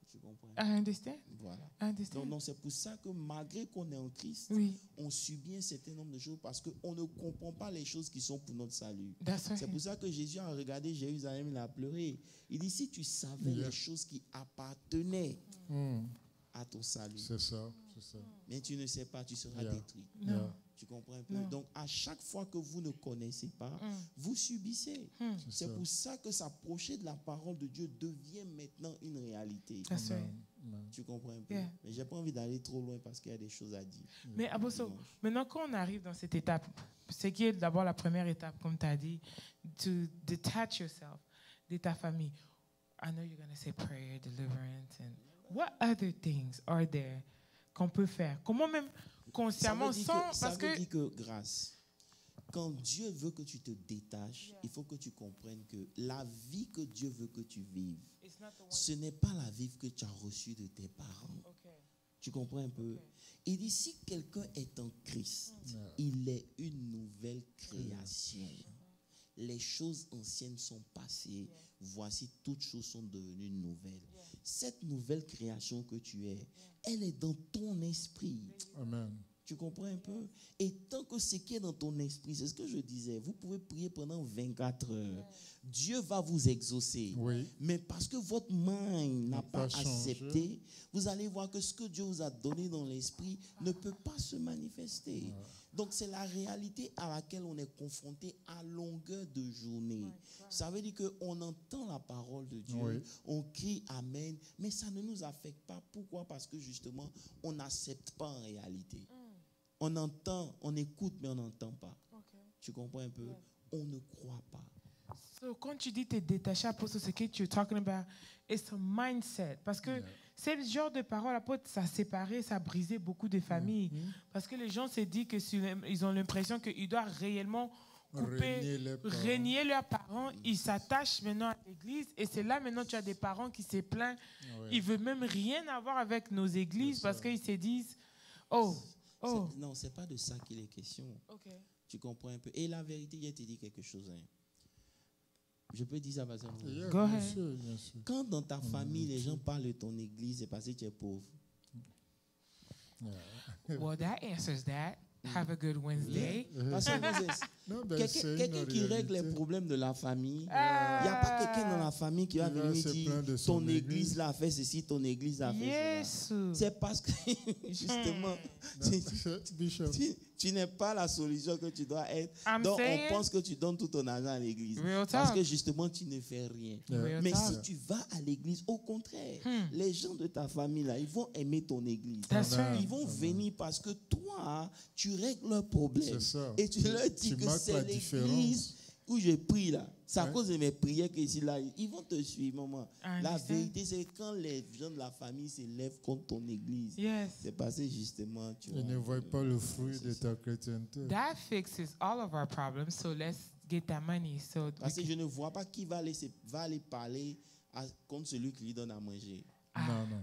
Tu comprends? I understand. Voilà. I understand. Donc, c'est pour ça que malgré qu'on est en Christ, on subit un certain nombre de choses parce qu'on ne comprend pas les choses qui sont pour notre salut. C'est pour ça que Jésus a regardé Jérusalem, il a pleuré. Il dit, si tu savais les choses qui appartenaient à ton salut. C'est ça. Mais tu ne sais pas, tu seras détruit. Tu comprends un peu? Donc, à chaque fois que vous ne connaissez pas, vous subissez. C'est pour ça que s'approcher de la parole de Dieu devient maintenant une réalité. Tu comprends un peu? Mais je n'ai pas envie d'aller trop loin parce qu'il y a des choses à dire. Mais Abosso, maintenant qu'on arrive dans cette étape, c'est qui est d'abord la première étape, comme tu as dit, to detach yourself de ta famille. I know you're going to say prayer, deliverance, and what other things are there qu'on peut faire? Comment même consciemment, ça veut dire que grâce. Quand Dieu veut que tu te détaches, il faut que tu comprennes que la vie que Dieu veut que tu vives, ce n'est pas la vie que tu as reçue de tes parents. Tu comprends un peu? Il dit, si quelqu'un est en Christ, il est une nouvelle création. Les choses anciennes sont passées. Voici, toutes choses sont devenues nouvelles. Cette nouvelle création que tu es, elle est dans ton esprit. Amen. Tu comprends un peu? Et tant que ce qui est dans ton esprit, c'est ce que je disais, vous pouvez prier pendant 24 heures. Dieu va vous exaucer. Mais parce que votre mind n'a pas accepté, vous allez voir que ce que Dieu vous a donné dans l'esprit ne peut pas se manifester. Donc, c'est la réalité à laquelle on est confronté à longueur de journée. Ça veut dire qu'on entend la parole de Dieu, on crie Amen, mais ça ne nous affecte pas. Pourquoi? Parce que justement, on n'accepte pas en réalité. On entend, on écoute, mais on n'entend pas. Tu comprends un peu? On ne croit pas. So, quand tu dis t'es détaché, apôtre, ce que tu es talking about, it's a mindset. Parce que c'est le genre de parole, apôtre, ça a séparé, ça a brisé beaucoup de familles. Parce que les gens se disent qu'ils ont l'impression qu'ils doivent réellement régner leurs parents. Ils s'attachent maintenant à l'église. Et c'est là maintenant tu as des parents qui se plaignent. Ils ne veulent même rien avoir avec nos églises parce qu'ils se disent, non, ce n'est pas de ça qu'il est question. Tu comprends un peu. Et la vérité, je te dis quelque chose. Je peux dire ça, pasteur? Yeah, Go bien ahead. sûr, bien sûr. Quand dans ta famille, les gens parlent de ton église, c'est parce que tu es pauvre. Well, that answers that. Have a good Wednesday. Parce que Moses, Non, ben, c'est une quelqu'un qui règle les réalité. problèmes de la famille, il n'y a pas quelqu'un dans la famille qui va Qui va venir se dire plaindre de son ton église l'a fait ceci, ton église l'a fait cela. Yes. C'est parce que, justement, Bishop. tu n'es pas la solution que tu dois être. I'm Donc, saying- on pense que tu donnes tout ton argent à l'église. Real Parce talk. que, justement, tu ne fais rien. Real Mais talk. si tu vas à l'église, au contraire, les gens de ta famille, là, ils vont aimer ton église. That's right. Ils vont venir parce que toi, tu règles leurs problèmes. C'est ça. Et tu leur dis Tu que marques c'est la l'église différence. où je prie là. C'est à Ouais. cause de mes prières que ici là, ils vont te suivre, maman. I La understand. vérité, c'est quand les gens de la famille s'élèvent contre ton église. Yes. C'est parce que justement, tu Ils vois, ne voient pas le fruit c'est de ça. ta chrétienté. That fixes all of our problems. So let's get that money. So Parce que je ne vois pas qui va aller parler contre celui qui lui donne à manger. Non, non.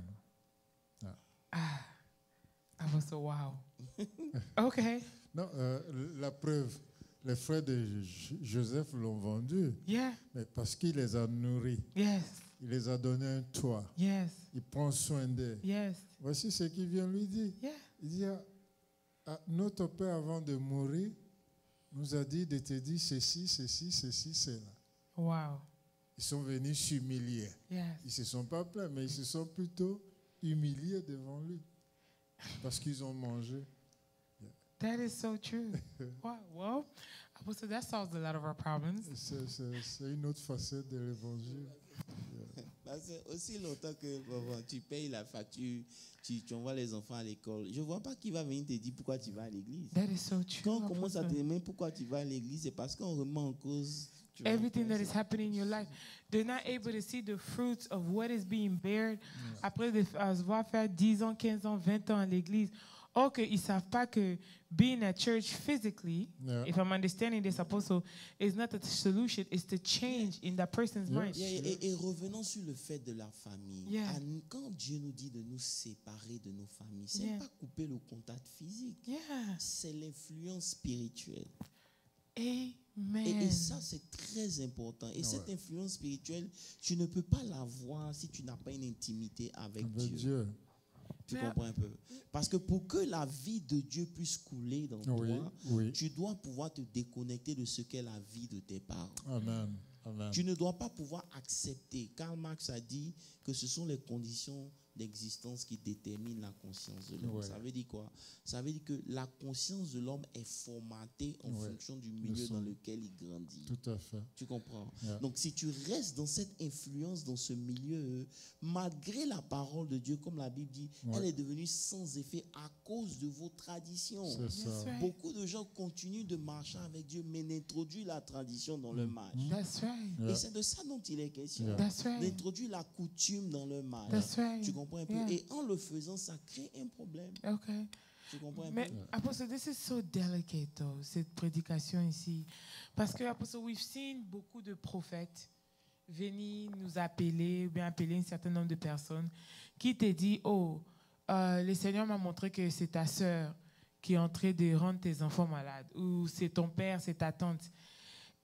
I was so wow. Okay. Non, la preuve, les frères de Joseph l'ont vendu, Yeah. mais parce qu'il les a nourris. Yes. Il les a donné un toit. Yes. Il prend soin d'eux. Yes. Voici ce qu'il vient lui dire. Yeah. Il dit, notre père, avant de mourir, nous a dit de te dire ceci, ceci, ceci, cela. Wow. Ils sont venus s'humilier. Yes. Ils ne se sont pas plaints, mais ils se sont plutôt humiliés devant lui. Parce qu'ils ont mangé. That is so true. Wow. Well, Apostle, that solves a lot of our problems. C'est une autre facette de l'évangile. Parce que aussi longtemps que tu payes la facture, tu envoies les enfants à l'école, je ne vois pas qui va venir te dire pourquoi tu vas à l'église. That is so true. Quand on commence à te Apostle. demander pourquoi tu vas à l'église, c'est parce qu'on remet en cause tu vois, Everything that is happening in your life, they're not able to see the fruits of what is being bared. Après de se voir faire 10 ans, 15 ans, 20 ans à l'église. Or qu'ils ne savent pas que being at church physically, Yeah. if I'm understanding this, Apostle, is not the solution, it's the change in that person's Yeah. mind. Et revenons sur le fait de la famille. Yeah. Quand Dieu nous dit de nous séparer de nos familles, ce n'est Yeah. pas couper le contact physique, Yeah. c'est l'influence spirituelle. Amen. Et ça, c'est très important. Et cette influence spirituelle, tu ne peux pas l'avoir si tu n'as pas une intimité avec Avec Dieu. Dieu. Tu Mais- comprends un peu? Parce que pour que la vie de Dieu puisse couler dans Oui, toi, oui. tu dois pouvoir te déconnecter de ce qu'est la vie de tes parents. Amen. Amen. Tu ne dois pas pouvoir accepter. Karl Marx a dit que ce sont les conditions d'existence qui déterminent la conscience de l'homme. Ouais. Ça veut dire quoi? Ça veut dire que la conscience de l'homme est formatée en Ouais. fonction du milieu son- dans lequel il grandit. Tout à fait. Tu comprends? Yeah. Donc, si tu restes dans cette influence, dans ce milieu, malgré la parole de Dieu, comme la Bible dit, Ouais. elle est devenue sans effet à cause de vos traditions. C'est That's ça. right. Beaucoup de gens continuent de marcher avec Dieu, mais n'introduisent la tradition dans le match. That's right. Yeah. Et c'est de ça dont il est question. Yeah. That's right. D'introduire la coutume dans le match. That's right. Tu comprends un peu? Yeah. Et en le faisant, ça crée un problème. Okay. Tu comprends un Mais, peu? Apostle, this is so delicate, though, cette prédication ici. Parce que, Apostle, we've seen beaucoup de prophètes venir nous appeler, ou bien appeler un certain nombre de personnes qui te disent, oh, le Seigneur m'a montré que c'est ta sœur qui est en train de rendre tes enfants malades, ou c'est ton père, c'est ta tante.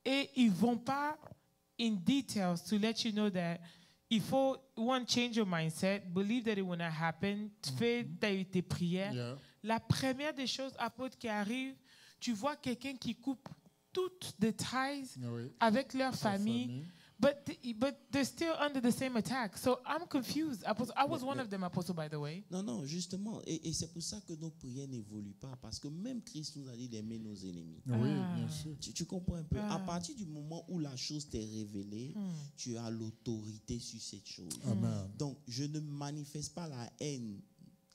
Et ils ne vont pas in details to let you know that il faut, one, change your mindset, believe that it will not happen, fais tes prières. Yeah. La première des choses, apôtre, qui arrive, tu vois quelqu'un qui coupe toutes les ties Oui. avec leur Sa famille, but they're still under the same attack. So I'm confused. Apostle, I was one of them, Apostle, by the way. Non, non, justement. Et c'est pour ça que nos prières n'évoluent pas. Parce que même Christ nous a dit d'aimer nos ennemis. Oui, Ah. bien sûr. Tu comprends un peu? Ah. À partir du moment où la chose t'est révélée, tu as l'autorité sur cette chose. Amen. Donc, je ne manifeste pas la haine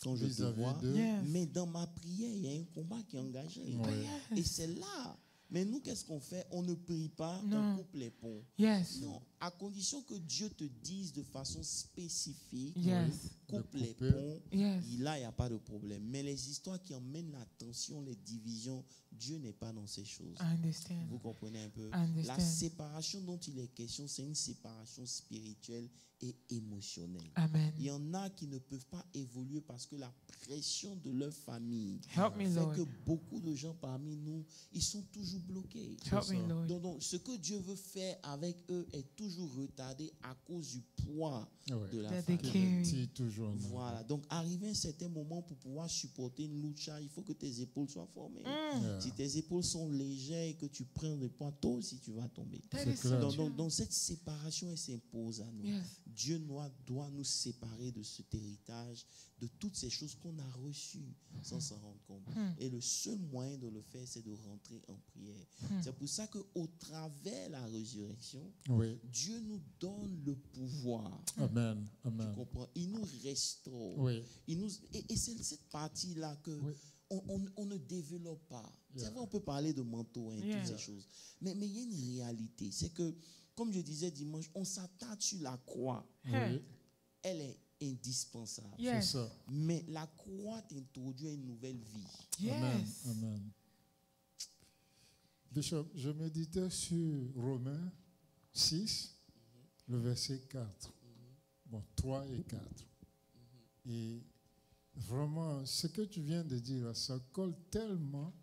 quand je te Vis-à-vis vois, d'eux. Yes. mais dans ma prière, il y a un combat qui est engagé. Ouais. Et c'est là. Mais nous, qu'est-ce qu'on fait? On ne prie pas, Non. on coupe les ponts. Yes. Non, à condition que Dieu te dise de façon spécifique, Yes. coupe De les couper. ponts, Yes. là, il n'y a pas de problème. Mais les histoires qui emmènent la tension, les divisions, Dieu n'est pas dans ces choses. I understand. Vous comprenez un peu? I understand. La séparation dont il est question, c'est une séparation spirituelle et émotionnelle. Amen. Il y en a qui ne peuvent pas évoluer parce que la pression de leur famille Help me, fait Lord. que beaucoup de gens parmi nous, ils sont toujours bloqués. Help me, Lord. Donc, ce que Dieu veut faire avec eux est toujours retardé à cause du poids Ouais. de la That they famille. carry. Petit toujours. non. Voilà. Donc, arrivé à un certain moment pour pouvoir supporter une lucha, il faut que tes épaules soient formées. Yeah. Si tes épaules sont légères et que tu prends des poids, toi aussi tu vas tomber. That C'est is so clair. true. Donc, cette séparation, elle s'impose à nous. Yes. Dieu doit nous séparer de cet héritage, de toutes ces choses qu'on a reçues sans s'en rendre compte. Et le seul moyen de le faire, c'est de rentrer en prière. C'est pour ça qu'au travers de la résurrection, Oui. Dieu nous donne le pouvoir. Amen. Tu Amen. comprends? Il nous restaure. Oui. Et c'est cette partie-là que Oui. on ne développe pas. Yeah. C'est vrai, on peut parler de manteau, hein, Yeah. toutes ces choses. Mais il y a une réalité. C'est que, comme je disais dimanche, on s'attarde sur la croix. Hey. Oui. Elle est indispensable. C'est Yes. ça. Mais la croix t'introduit à une nouvelle vie. Amen. Yes. Amen. Bishop, je méditais sur Romains 6, le verset 4. Bon, 3 et 4. Et vraiment, ce que tu viens de dire, ça colle tellement.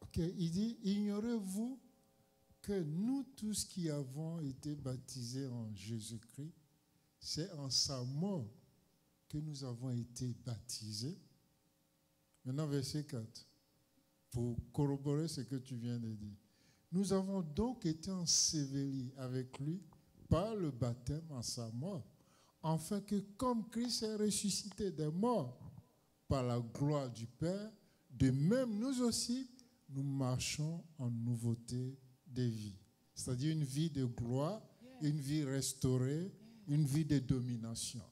Ok, il dit, ignorez-vous que nous tous qui avons été baptisés en Jésus-Christ, c'est en sa mort que nous avons été baptisés. Maintenant, verset 4, pour corroborer ce que tu viens de dire. Nous avons donc été ensevelis avec lui par le baptême en sa mort, afin que comme Christ est ressuscité des morts par la gloire du Père, de même nous aussi, nous marchons en nouveauté de vie. C'est-à-dire une vie de gloire, une vie restaurée, une vie de domination.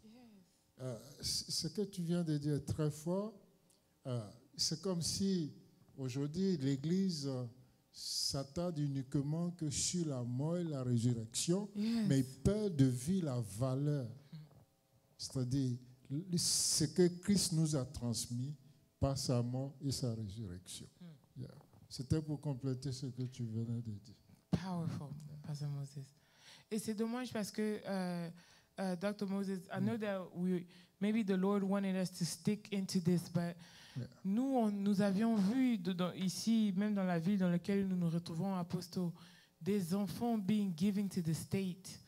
Ce que tu viens de dire est très fort. C'est comme si aujourd'hui l'Église s'attarde uniquement que sur la mort et la résurrection, Yes. mais perd de vue la valeur. C'est-à-dire ce que Christ nous a transmis par sa mort et sa résurrection. Yeah. C'était pour compléter ce que tu venais de dire. Powerful, Pastor Moses. Et c'est dommage parce que, Dr. Moses, I know that maybe the Lord wanted us to stick into this, but Yeah. nous avions vu ici, même dans la ville dans laquelle nous nous retrouvons, Apostle, des enfants being given to the state,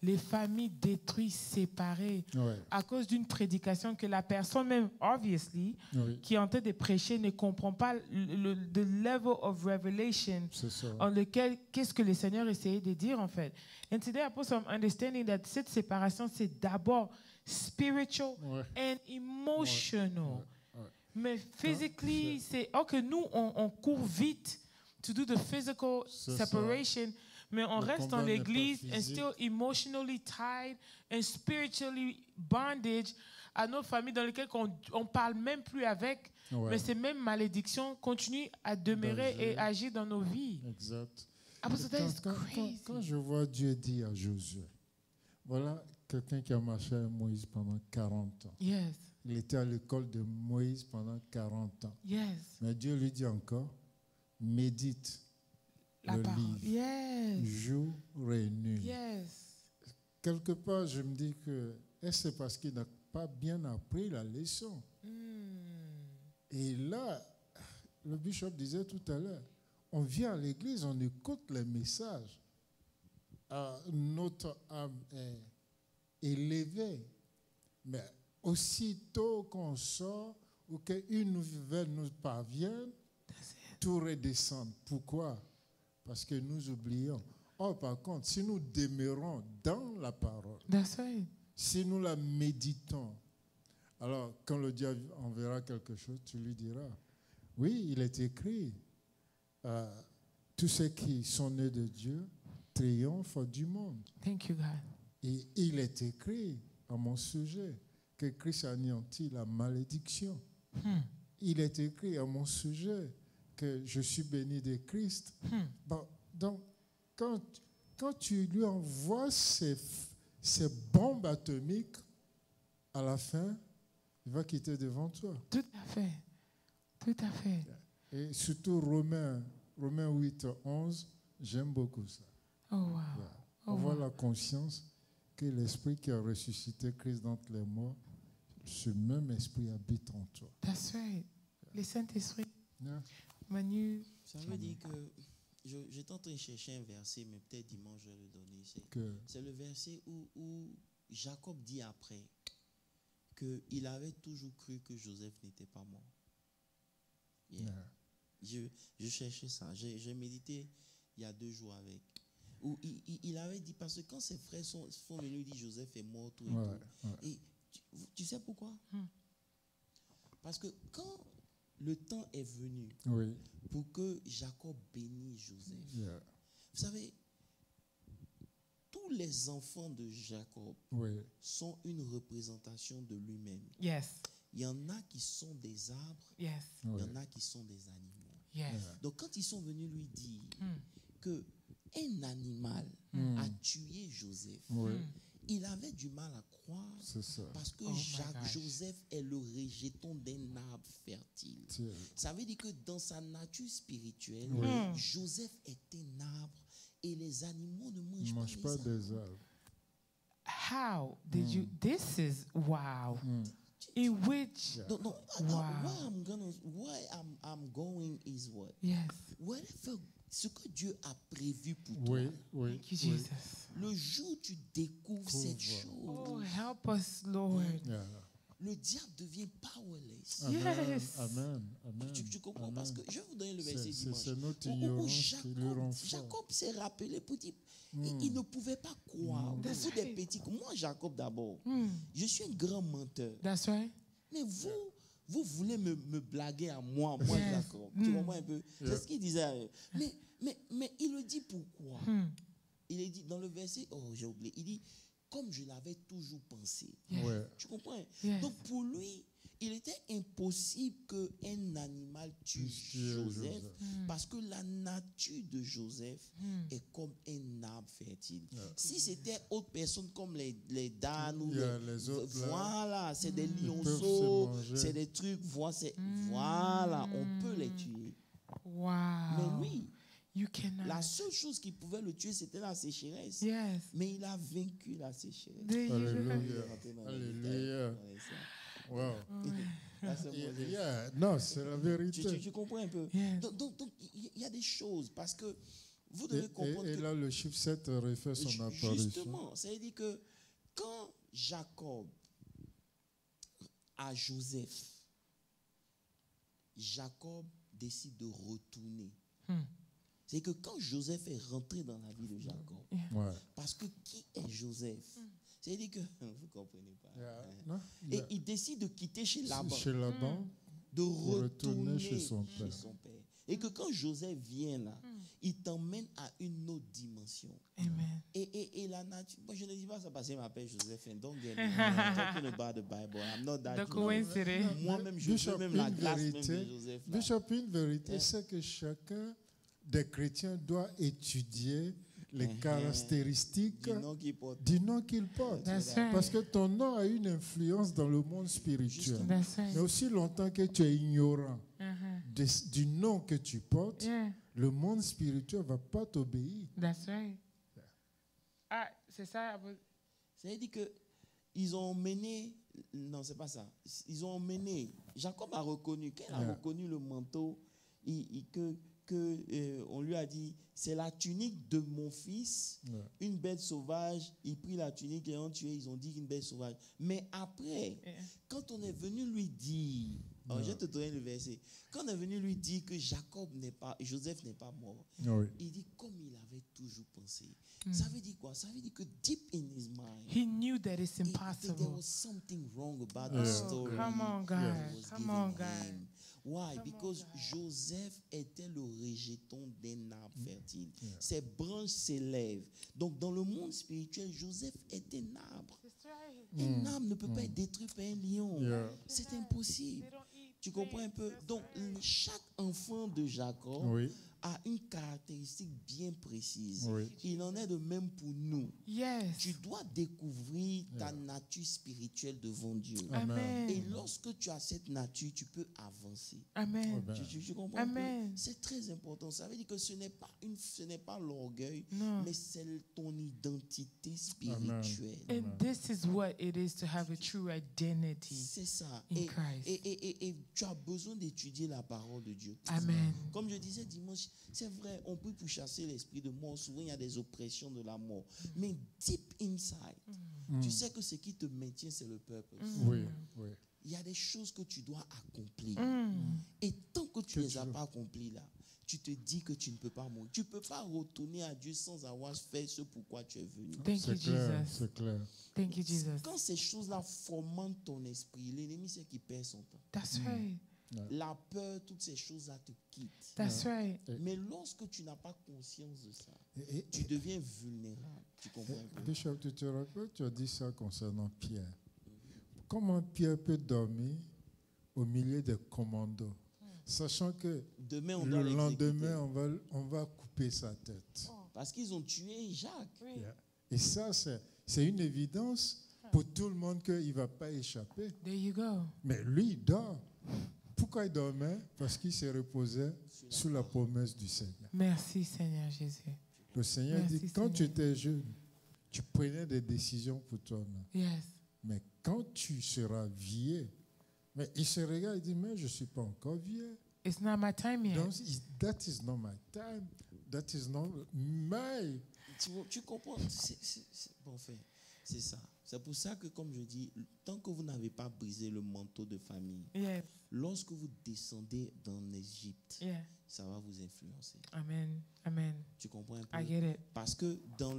les familles détruites, séparées, Ouais. à cause d'une prédication que la personne même, obviously, Oui, qui est en train de prêcher ne comprend pas the level of revelation c'est ça. en lequel, qu'est-ce que le Seigneur essayait de dire en fait. And today, Apostle, I'm understanding that cette séparation, c'est d'abord spiritual Ouais. and emotional. Ouais. Mais physically, c'est que nous, on court vite to do the physical C'est separation, mais on Le reste combat dans n'est pas l'église and physique. still emotionally tied and spiritually bondage à nos familles dans lesquelles on parle même plus avec, Ouais. mais ces mêmes malédictions continuent à demeurer D'agir. et agir dans nos vies. Exact. Apostle, that is Quand crazy. je vois Dieu dire à Josué, voilà quelqu'un qui a marché avec Moïse pendant 40 ans. Yes, Il était à l'école de Moïse pendant 40 ans. yes. Mais Dieu lui dit encore, médite La le parole. livre, Yes, jour et nuit. yes. Quelque part, je me dis que est-ce c'est parce qu'il n'a pas bien appris la leçon? Et là, le bishop disait tout à l'heure, on vient à l'église, on écoute les messages. Notre âme est élevée. Mais aussitôt qu'on sort ou qu'une nouvelle nous parvienne, tout redescend. Pourquoi? Parce que nous oublions. Or, par contre, si nous demeurons dans la parole, That's right. si nous la méditons, alors quand le diable enverra quelque chose, tu lui diras, oui, il est écrit, tous ceux qui sont nés de Dieu triomphent du monde. Thank you, God. Et il est écrit à mon sujet que Christ anéantit la malédiction. Il est écrit à mon sujet que je suis béni de Christ. Bon, donc, quand tu lui envoies ces bombes atomiques, à la fin, il va quitter devant toi. Tout à fait. Tout à fait. Et surtout Romains 8, 11, j'aime beaucoup ça. Oh, wow. Yeah. Oh, Avoir wow. la conscience que l'esprit qui a ressuscité Christ d'entre les morts, ce même esprit habite en toi. That's right. Le Saint-Esprit. Yeah. Manu. Ça veut dire que j'étais en train de chercher un verset, mais peut-être dimanche je vais le donner. C'est le verset où Jacob dit après qu'il avait toujours cru que Joseph n'était pas mort. Yeah. Yeah. Je cherchais ça. J'ai médité il y a 2 jours avec. Où il avait dit, parce que quand ses frères sont venus dire Joseph est mort, tout et Ouais, tout. ouais. Et tu sais pourquoi? Parce que quand le temps est venu Oui. pour que Jacob bénisse Joseph, Yeah. vous savez, tous les enfants de Jacob Oui. sont une représentation de lui-même. Yes. Il y en a qui sont des arbres, Yes. il Oui. y en a qui sont des animaux. Yes. Yeah. Donc quand ils sont venus lui dire Hmm. que un animal a tué Joseph, Oui. il avait du mal à croire C'est ça. parce que Oh my gosh. Joseph est le rejeton d'un arbre fertile. C'est- Ça veut dire que dans sa nature spirituelle, Oui. Joseph est un arbre et les animaux ne Ne mangent mange pas pas les arbres. des arbres. How did you? This is wow. In which? Yeah. No, Wow. why I'm going is what? Yes. Whatever, ce que Dieu a prévu pour Oui, toi, oui. Thank you, oui. Jesus. le jour où tu découvres cette chose, Oh, help us, Lord. Yeah. le diable devient powerless. Amen. Yes. Amen. Amen. Tu comprends? Amen. Parce que je vais vous donner le verset C'est dimanche. notre Où ignorance qui lui rend fort. Jacob s'est rappelé pour dire, il ne pouvait pas croire. Vous That's des right. petits, moi Jacob d'abord, je suis un grand menteur. That's right. Mais vous voulez me blaguer à moi Yes. Jacob. Tu comprends un peu? C'est ce qu'il disait. Mais il le dit pourquoi? Il est dit dans le verset, j'ai oublié, il dit, comme je l'avais toujours pensé. Ouais. Tu comprends? Yes. Donc pour lui, il était impossible qu'un animal tue Joseph parce que la nature de Joseph est comme un arbre fertile. Si c'était autre personne comme les dames ou les autres, là, voilà, c'est des peuvent se lionceaux, manger. c'est des trucs, voilà, on peut les tuer. Wow. Mais lui, You cannot. la seule chose qui pouvait le tuer, c'était la sécheresse. Yes. Mais il a vaincu la sécheresse. There you go. Alléluia. Alléluia. Wow. Là, c'est Moses. Yeah. Non, c'est la vérité. Tu comprends un peu? Yes. Donc, il y a des choses parce que vous devez comprendre Et que là, le chiffre 7 refait son apparition. justement, ça veut dire que quand Jacob a Joseph, Jacob décide de retourner. C'est que quand Joseph est rentré dans la vie de Jacob, Ouais. parce que qui est Joseph? C'est-à-dire que, vous ne comprenez pas. Yeah. Non? Et Yeah. il décide de quitter chez Laban, Chez Laban, de retourner chez son père. Et que quand Joseph vient là, il t'emmène à une autre dimension. Amen. Et la nature, moi je ne dis pas ça parce qu'il m'appelle Joseph. Don't get me wrong. I'm talking about the Bible. I'm not that. The coincidence. Moi-même, je Bishop, veux même la une glace même vérité, de Joseph. Là. Bishop, une vérité, c'est que chacun des chrétiens doit étudier les caractéristiques Du nom qu'il porte. du nom qu'il porte. That's right. Parce que ton nom a une influence dans le monde spirituel. That's right. Mais aussi longtemps que tu es ignorant du nom que tu portes, Yeah. le monde spirituel ne va pas t'obéir. That's right. Ah, c'est ça. C'est-à-dire que ils ont mené. Non, c'est pas ça. Ils ont mené. Jacob a reconnu. Quand il a reconnu le manteau, on lui a dit, c'est la tunique de mon fils, une bête sauvage. Il prit la tunique et ont tué. Ils ont dit une bête sauvage. Mais après, quand on est venu lui dire, je vais te donner le verset. Quand on est venu lui dire que Joseph n'est pas mort, Oui. il dit comme il avait toujours pensé. Ça veut dire quoi? Ça veut dire que deep in his mind, He knew that it's there impossible. was something wrong about the story. Come on, God guys. was Come on, giving guys. him. Why? Because Joseph était le rejeton d'un arbre fertile. Ses branches s'élèvent. Donc, dans le monde spirituel, Joseph est un arbre. That's right. Un arbre ne peut pas être détruit par un lion. Yeah. C'est impossible. They don't eat Tu comprends un peu? Donc, chaque enfant de Jacob Oui. a une caractéristique bien précise. Oui. Il en est de même pour nous. Yes. Tu dois découvrir ta nature spirituelle devant Dieu. Amen. Et lorsque tu as cette nature, tu peux avancer. Amen. Amen. Tu comprends un peu? Amen. C'est très important. Ça veut dire que ce n'est pas l'orgueil, No. mais c'est ton identité spirituelle. And this is what it is to have a true identity C'est ça. in Et, Christ. et tu as besoin d'étudier la parole de Dieu. Amen. Comme je disais dimanche, c'est vrai, on peut chasser l'esprit de mort. Souvent, il y a des oppressions de la mort. Mais deep inside, tu sais que ce qui te maintient, c'est le purpose. Oui, oui. Il y a des choses que tu dois accomplir. Mm. Et tant que tu ne les as pas accomplies là, tu te dis que tu ne peux pas mourir. Tu ne peux pas retourner à Dieu sans avoir fait ce pourquoi tu es venu. Thank you, C'est clair, Jesus. c'est clair. Thank you, Jesus. Quand ces choses-là fomentent ton esprit, l'ennemi c'est qu'il perd son temps. That's right. La peur, toutes ces choses-là te quittent. That's right. Mais lorsque tu n'as pas conscience de ça, Et- tu deviens vulnérable. Tu comprends un peu? Bishop, tu te rappelles, tu as dit ça concernant Pierre. Comment Pierre peut dormir au milieu des commandos, sachant que Demain, on doit le l'exécuter. lendemain, on va couper sa tête. Parce qu'ils ont tué Jacques. Yeah. Et ça, c'est une évidence pour tout le monde qu'il ne va pas échapper. There you go. Mais lui, il dort. Pourquoi il dormait? Parce qu'il se reposait sous la promesse du Seigneur. Merci, Seigneur Jésus. Le Seigneur Merci, dit, quand tu Seigneur. étais jeune, tu prenais des décisions pour toi-même. Yes. Mais quand tu seras vieux, mais il se regarde et dit, mais je ne suis pas encore vieux. It's not my time yet. Donc, that is not my time. That is not my... Tu comprends? Bon, fait, c'est ça. C'est pour ça que, comme je dis, tant que vous n'avez pas brisé le manteau de famille, Yes. lorsque vous descendez dans l'Égypte, Yeah. ça va vous influencer. Amen. Amen. Tu comprends un peu? I get it. Parce que dans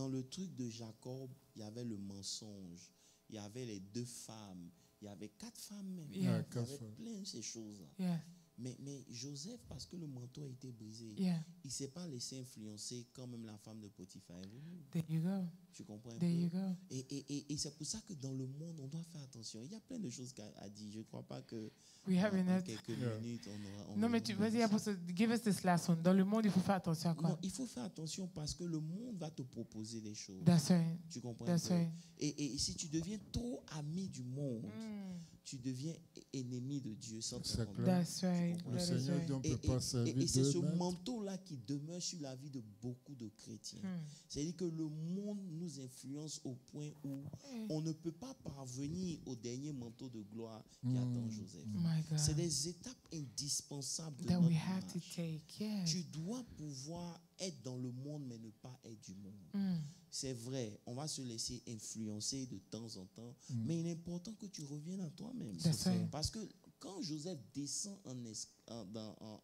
le truc de Jacob, il y avait le mensonge, il y avait les 2 femmes, il y avait 4 femmes même. Yeah. Il y avait 4 femmes. plein de ces choses-là. Yes. Mais Joseph, parce que le manteau a été brisé, Yeah. il ne s'est pas laissé influencer quand même la femme de Potiphar est venue. There you go. Tu comprends un There you peu? go. Et c'est pour ça que dans le monde, on doit faire attention. Il y a plein de choses à dire. Je ne crois pas que We have en enough. quelques Yeah. minutes, on aura... Non, mais vas-y, Apostle, give us this last one. Dans le monde, il faut faire attention à Non, quoi? il faut faire attention parce que le monde va te proposer des choses. That's right. Tu comprends That's un peu? right. Et si tu deviens trop ami du monde, Mm. tu deviens ennemi de Dieu sans te C'est rendre clair. compte. That's right. comprends? Le That is Seigneur right. dit, on ne Et, peut pas servir et c'est ce deux maîtres. manteau-là qui demeure sur la vie de beaucoup de chrétiens. Mm. C'est-à-dire que le monde nous influence au point où on ne peut pas parvenir au dernier manteau de gloire qui attend Joseph. My God. C'est des étapes indispensables de That notre we have to marche. take. Yes. Tu dois pouvoir être dans le monde, mais ne pas être du monde. Mm. C'est vrai, on va se laisser influencer de temps en temps, mais il est important que tu reviennes à toi-même. That's right. Parce que quand Joseph descend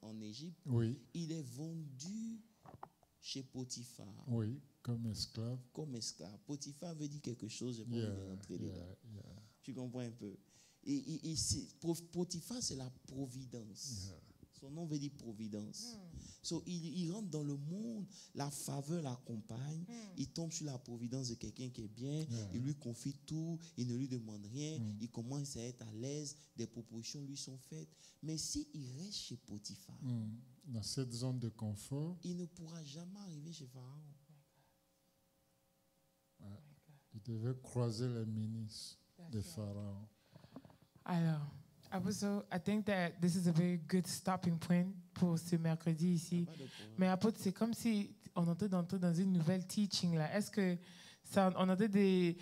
en Égypte, Oui, il est vendu chez Potiphar oui, comme esclave. comme esclave. Potiphar veut dire quelque chose, je pense Yeah, que rentrer dedans. yeah. Tu comprends un peu? Et Potiphar, c'est la providence. Yeah. Son nom veut dire providence. So, il rentre dans le monde, la faveur l'accompagne, il tombe sur la providence de quelqu'un qui est bien, il lui confie tout, il ne lui demande rien, il commence à être à l'aise, des propositions lui sont faites. Mais s'il reste chez Potiphar, Dans cette zone de confort, il ne pourra jamais arriver chez Pharaon. il devait croiser les ministres de Pharaon. Alors, Apostle, I think that this is a very good stopping point pour ce mercredi ici. Pas de problème. Mais Apostle, c'est comme si on entrait dans une nouvelle teaching là. Est-ce que ça, on entrait des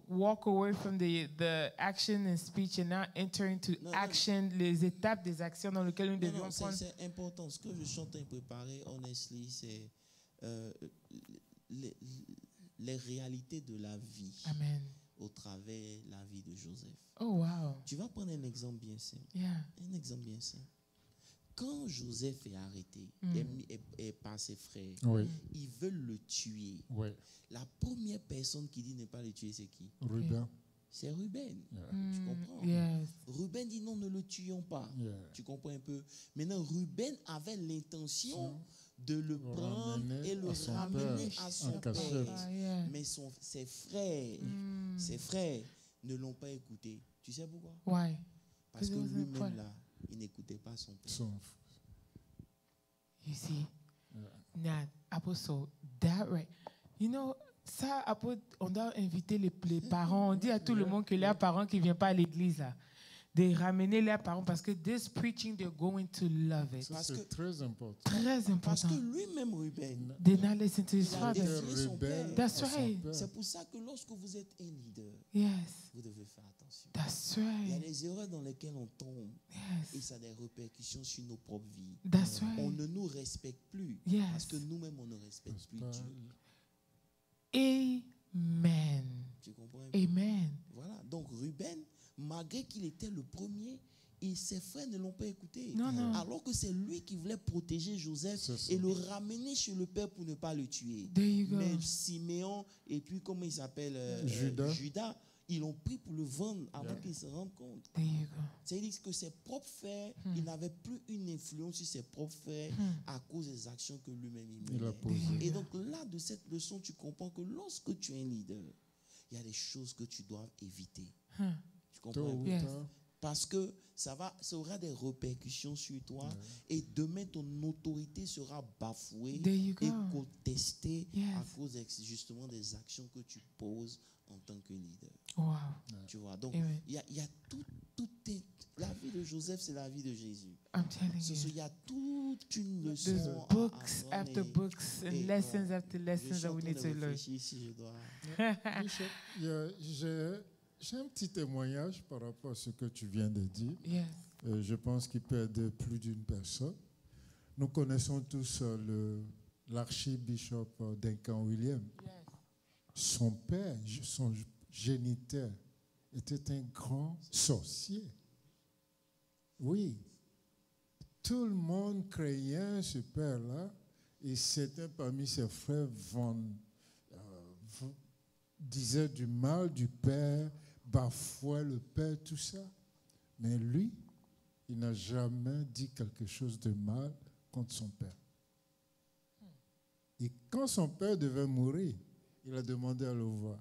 walk away from the action and speech and now enter into Non, non. action, les étapes des actions dans lesquelles nous Non, devions non, prendre? c'est important. Ce que je suis en train de préparer, honestly, c'est les réalités de la vie Amen. au travers de la vie de Joseph. Oh wow. Tu vas prendre un exemple bien simple. Yeah. Un exemple bien simple. Quand Joseph est arrêté et par ses frères, Oui, ils veulent le tuer. oui. La première personne qui dit ne pas le tuer, c'est qui? Ruben. C'est Ruben. Yeah. Tu comprends? Yes. Ruben dit non, ne le tuons pas. Yeah. Tu comprends un peu? Maintenant, Ruben avait l'intention de le prendre ramener et le à son ramener père, à en son cachette. père. Ah, yeah. Mais ses frères ne l'ont pas écouté. Tu sais pourquoi? Why? Parce que Because it was lui-même, what? là, il n'écoutait pas son père. Son- You see? Now, Apostle, that right. You know, ça, on doit inviter les parents. On dit à tout le monde que les parents qui ne viennent pas à l'église, là, de ramener leurs parents parce que this preaching, they're going to love it. Ça, c'est très important. Très important. Parce que lui-même, Ruben, They not listen to his il a father. défié son père. That's right. C'est pour ça que lorsque vous êtes un leader, Yes. vous devez faire attention. That's Il y a right. des erreurs dans lesquelles on tombe et Yes. ça a des répercussions sur nos propres vies. That's On right. ne nous respecte plus Yes. parce que nous-mêmes, on ne respecte plus Dieu. Amen. Tu comprends? Amen. Voilà. Donc, Ruben, malgré qu'il était le premier, et ses frères ne l'ont pas écouté. Non, non. Alors que c'est lui qui voulait protéger Joseph C'est ça. et le ramener chez le père pour ne pas le tuer. There you go. Mais Siméon et puis comment il s'appelle Judas, ils l'ont pris pour le vendre avant qu'il se rende compte. There you go. C'est-à-dire que ses propres frères, il n'avait plus une influence sur ses propres frères à cause des actions que lui-même il Il a menait. posé. Et donc là, de cette leçon, tu comprends que lorsque tu es un leader, il y a des choses que tu dois éviter. Tu comprends? Tôt ou Yes. tard, Parce que ça aura des répercussions sur toi et demain ton autorité sera bafouée There you et go. contestée Yes. à cause justement des actions que tu poses en tant que leader. Wow. Tu vois, donc Amen. il y a la vie de Joseph, c'est la vie de Jésus. I'm telling Il you. y a toute une leçon. There's à books apprendre after et- books and et lessons bon, after je lessons suis that en we train need de to learn. réfléchir si je dois. Bishop, j'ai un petit témoignage par rapport à ce que tu viens de dire. Yes. Je pense qu'il peut aider plus d'une personne. Nous connaissons tous l'archibishop Duncan William. Yes. Son père, son géniteur, était un grand sorcier. Oui. Tout le monde craignait ce père-là et certains parmi ses frères disaient du mal du père, bafouaient le père, tout ça. Mais lui, il n'a jamais dit quelque chose de mal contre son père. Et quand son père devait mourir, il a demandé à le voir.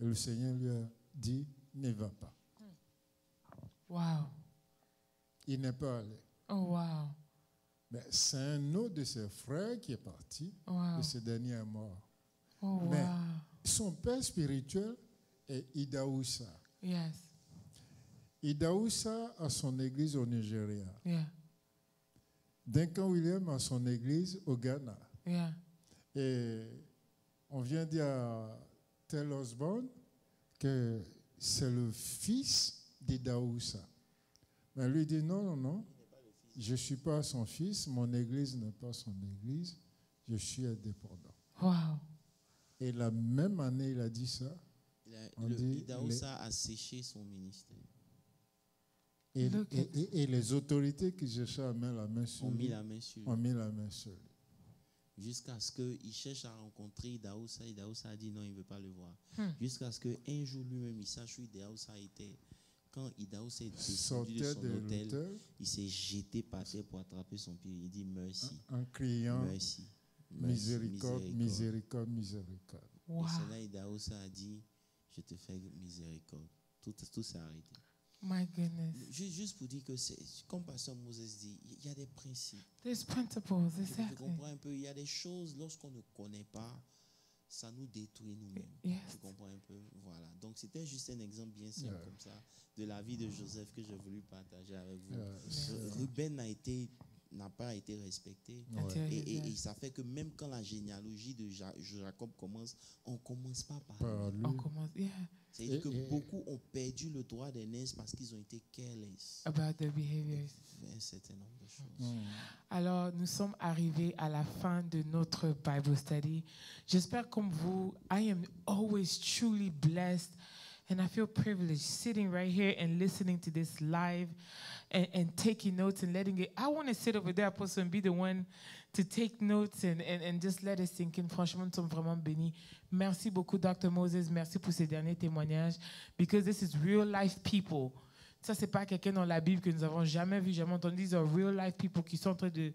Et le Seigneur lui a dit, ne va pas. Wow. Il n'est pas allé. Oh, wow. Mais c'est un autre de ses frères qui est parti, Wow. et ce dernier est mort. Oh, Mais wow. son père spirituel est Idaoussa. Yes. Idaoussa a son église au Nigeria. Yeah. Duncan William a son église au Ghana. Yeah. Et on vient dire à Tel Osborne que c'est le fils d'Idaoussa. Mais lui dit non, non, non. Je ne suis pas son fils, mon église n'est pas son église, je suis indépendant. Wow. Et la même année, il a dit ça. On dit Idaoussa a séché son ministère. Et, Look et les autorités qui cherchaient à mettre la main sur On mis lui la main sur lui. ont mis la main sur lui. Jusqu'à ce qu'il cherche à rencontrer Idaoussa. Idaoussa a dit non, il ne veut pas le voir. Hmm. Jusqu'à ce qu'un jour lui-même, il sache où Idaoussa était. Quand Idaoussa est descendu de Sortait son de hôtel, l'hôtel il s'est jeté par terre pour attraper son pied. Il dit merci, en criant merci, merci, miséricorde, miséricorde, miséricorde. Wow. Et c'est là Idaoussa a dit, je te fais miséricorde. Tout s'est arrêté. My goodness. Juste pour dire que c'est, comme Pasteur Moses dit, il y a des principes. There's principles, Tu exactly. comprends un peu, il y a des choses, lorsqu'on ne connaît pas, ça nous détruit nous-mêmes. Yes. Tu comprends un peu? Voilà. Donc, c'était juste un exemple bien simple comme ça de la vie de Joseph que j'ai voulu partager avec vous. Ruben n'a pas été respecté. Ouais. Et ça fait que même quand la généalogie de Jacob commence, on ne commence pas par Par lui. lui. On commence, yeah, C'est-à-dire que beaucoup ont perdu le droit d'aînesse parce qu'ils ont été careless. about the behaviors. Un certain nombre de choses. Alors, nous sommes arrivés à la fin de notre Bible study. J'espère comme vous, I am always truly blessed and I feel privileged sitting right here and listening to this live and taking notes and letting it. I want to sit over there, Apostle, and be the one to take notes and just let it sink in. Franchement, nous sommes vraiment bénis. Merci beaucoup, Dr. Moses. Merci pour ces derniers témoignages. Because this is real life people. Ça, c'est pas quelqu'un dans la Bible que nous avons jamais vu, jamais entendu. These are real life people qui sont en train de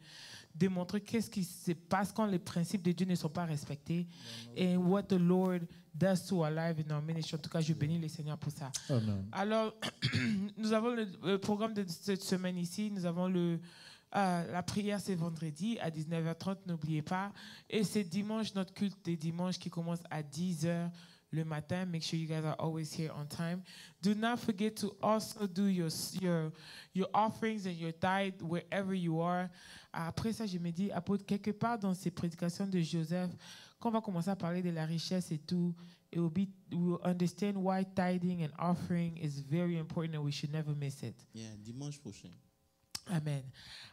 démontrer qu'est-ce qui se passe quand les principes de Dieu ne sont pas respectés. Et what the Lord does to our life in our ministry. En tout cas, je bénis le Seigneur pour ça. Amen. Alors, nous avons le programme de cette semaine ici. Nous avons La prière, c'est vendredi à 19h30, n'oubliez pas. Et c'est dimanche, notre culte des dimanches qui commence à 10h le matin. Make sure you guys are always here on time. Do not forget to also do your offerings and your tithe wherever you are. Après ça, je me dis, apôtre, quelque part dans ces prédications de Joseph, quand on va commencer à parler de la richesse et tout, we'll understand why tithing and offering is very important and we should never miss it. Yeah, dimanche prochain. Amen.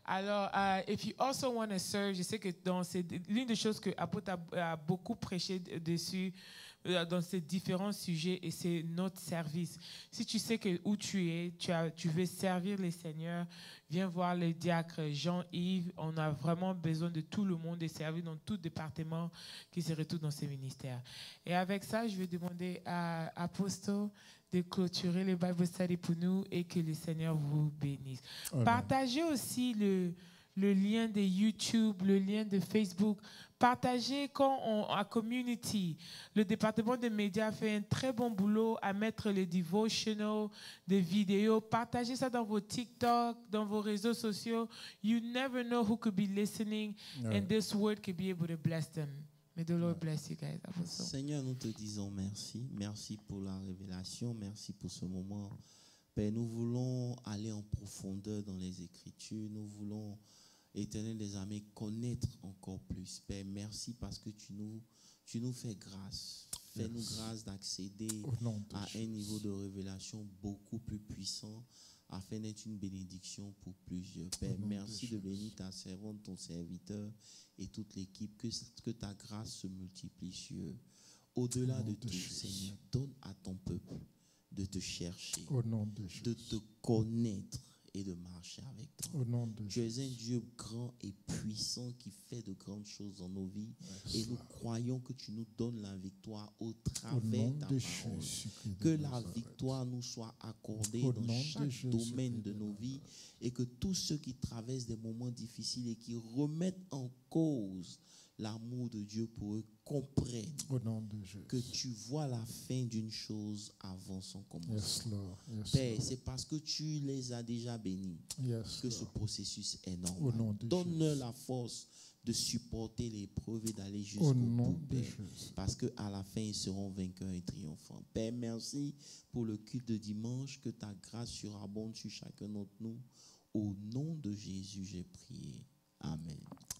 Alors, if you also want to serve, je sais que c'est l'une des choses que Apôtre a beaucoup prêché dessus dans ces différents sujets, et c'est notre service. Si tu sais que où tu es, tu veux servir les Seigneurs, viens voir le diacre Jean-Yves. On a vraiment besoin de tout le monde et servir dans tout département qui se retrouve dans ces ministères. Et avec ça, je vais demander à Apostle de clôturer le Bible Study pour nous et que le Seigneur vous bénisse. Amen. Partagez aussi le lien de YouTube, le lien de Facebook. Partagez à community. Le département des médias fait un très bon boulot à mettre les devotionals, des vidéos. Partagez ça dans vos TikTok, dans vos réseaux sociaux. You never know who could be listening, and this word could be able to bless them. May the Lord bless you guys. Seigneur, nous te disons merci. Merci pour la révélation. Merci pour ce moment. Père, nous voulons aller en profondeur dans les Écritures. Nous voulons, Éternel des armées, connaître encore plus. Père, merci parce que tu nous fais grâce. Fais-nous grâce d'accéder à un niveau de révélation beaucoup plus puissant afin d'être une bénédiction pour plusieurs. Père, merci de bénir ta servante, ton serviteur et toute l'équipe. Que ta grâce se multiplie sur eux. Au-delà de tout, Seigneur, donne à ton peuple de te chercher, de te connaître et de marcher avec toi. Tu es un Dieu grand et puissant qui fait de grandes choses dans nos vies. Et nous croyons que tu nous donnes la victoire au travers de ta parole. Que la victoire nous soit accordée dans chaque domaine de nos vies et que tous ceux qui traversent des moments difficiles et qui remettent en cause l'amour de Dieu pour eux comprennent que tu vois la fin d'une chose avant son commencement. Père, c'est parce que tu les as déjà bénis que ce processus est normal. Donne-leur la force de supporter l'épreuve et d'aller jusqu'au bout, Père, parce qu'à la fin, ils seront vainqueurs et triomphants. Père, merci pour le culte de dimanche, que ta grâce surabonde sur chacun d'entre nous. Au nom de Jésus, j'ai prié. Amen.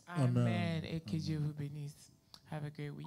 Amen. Et que Dieu vous bénisse. Have a great week.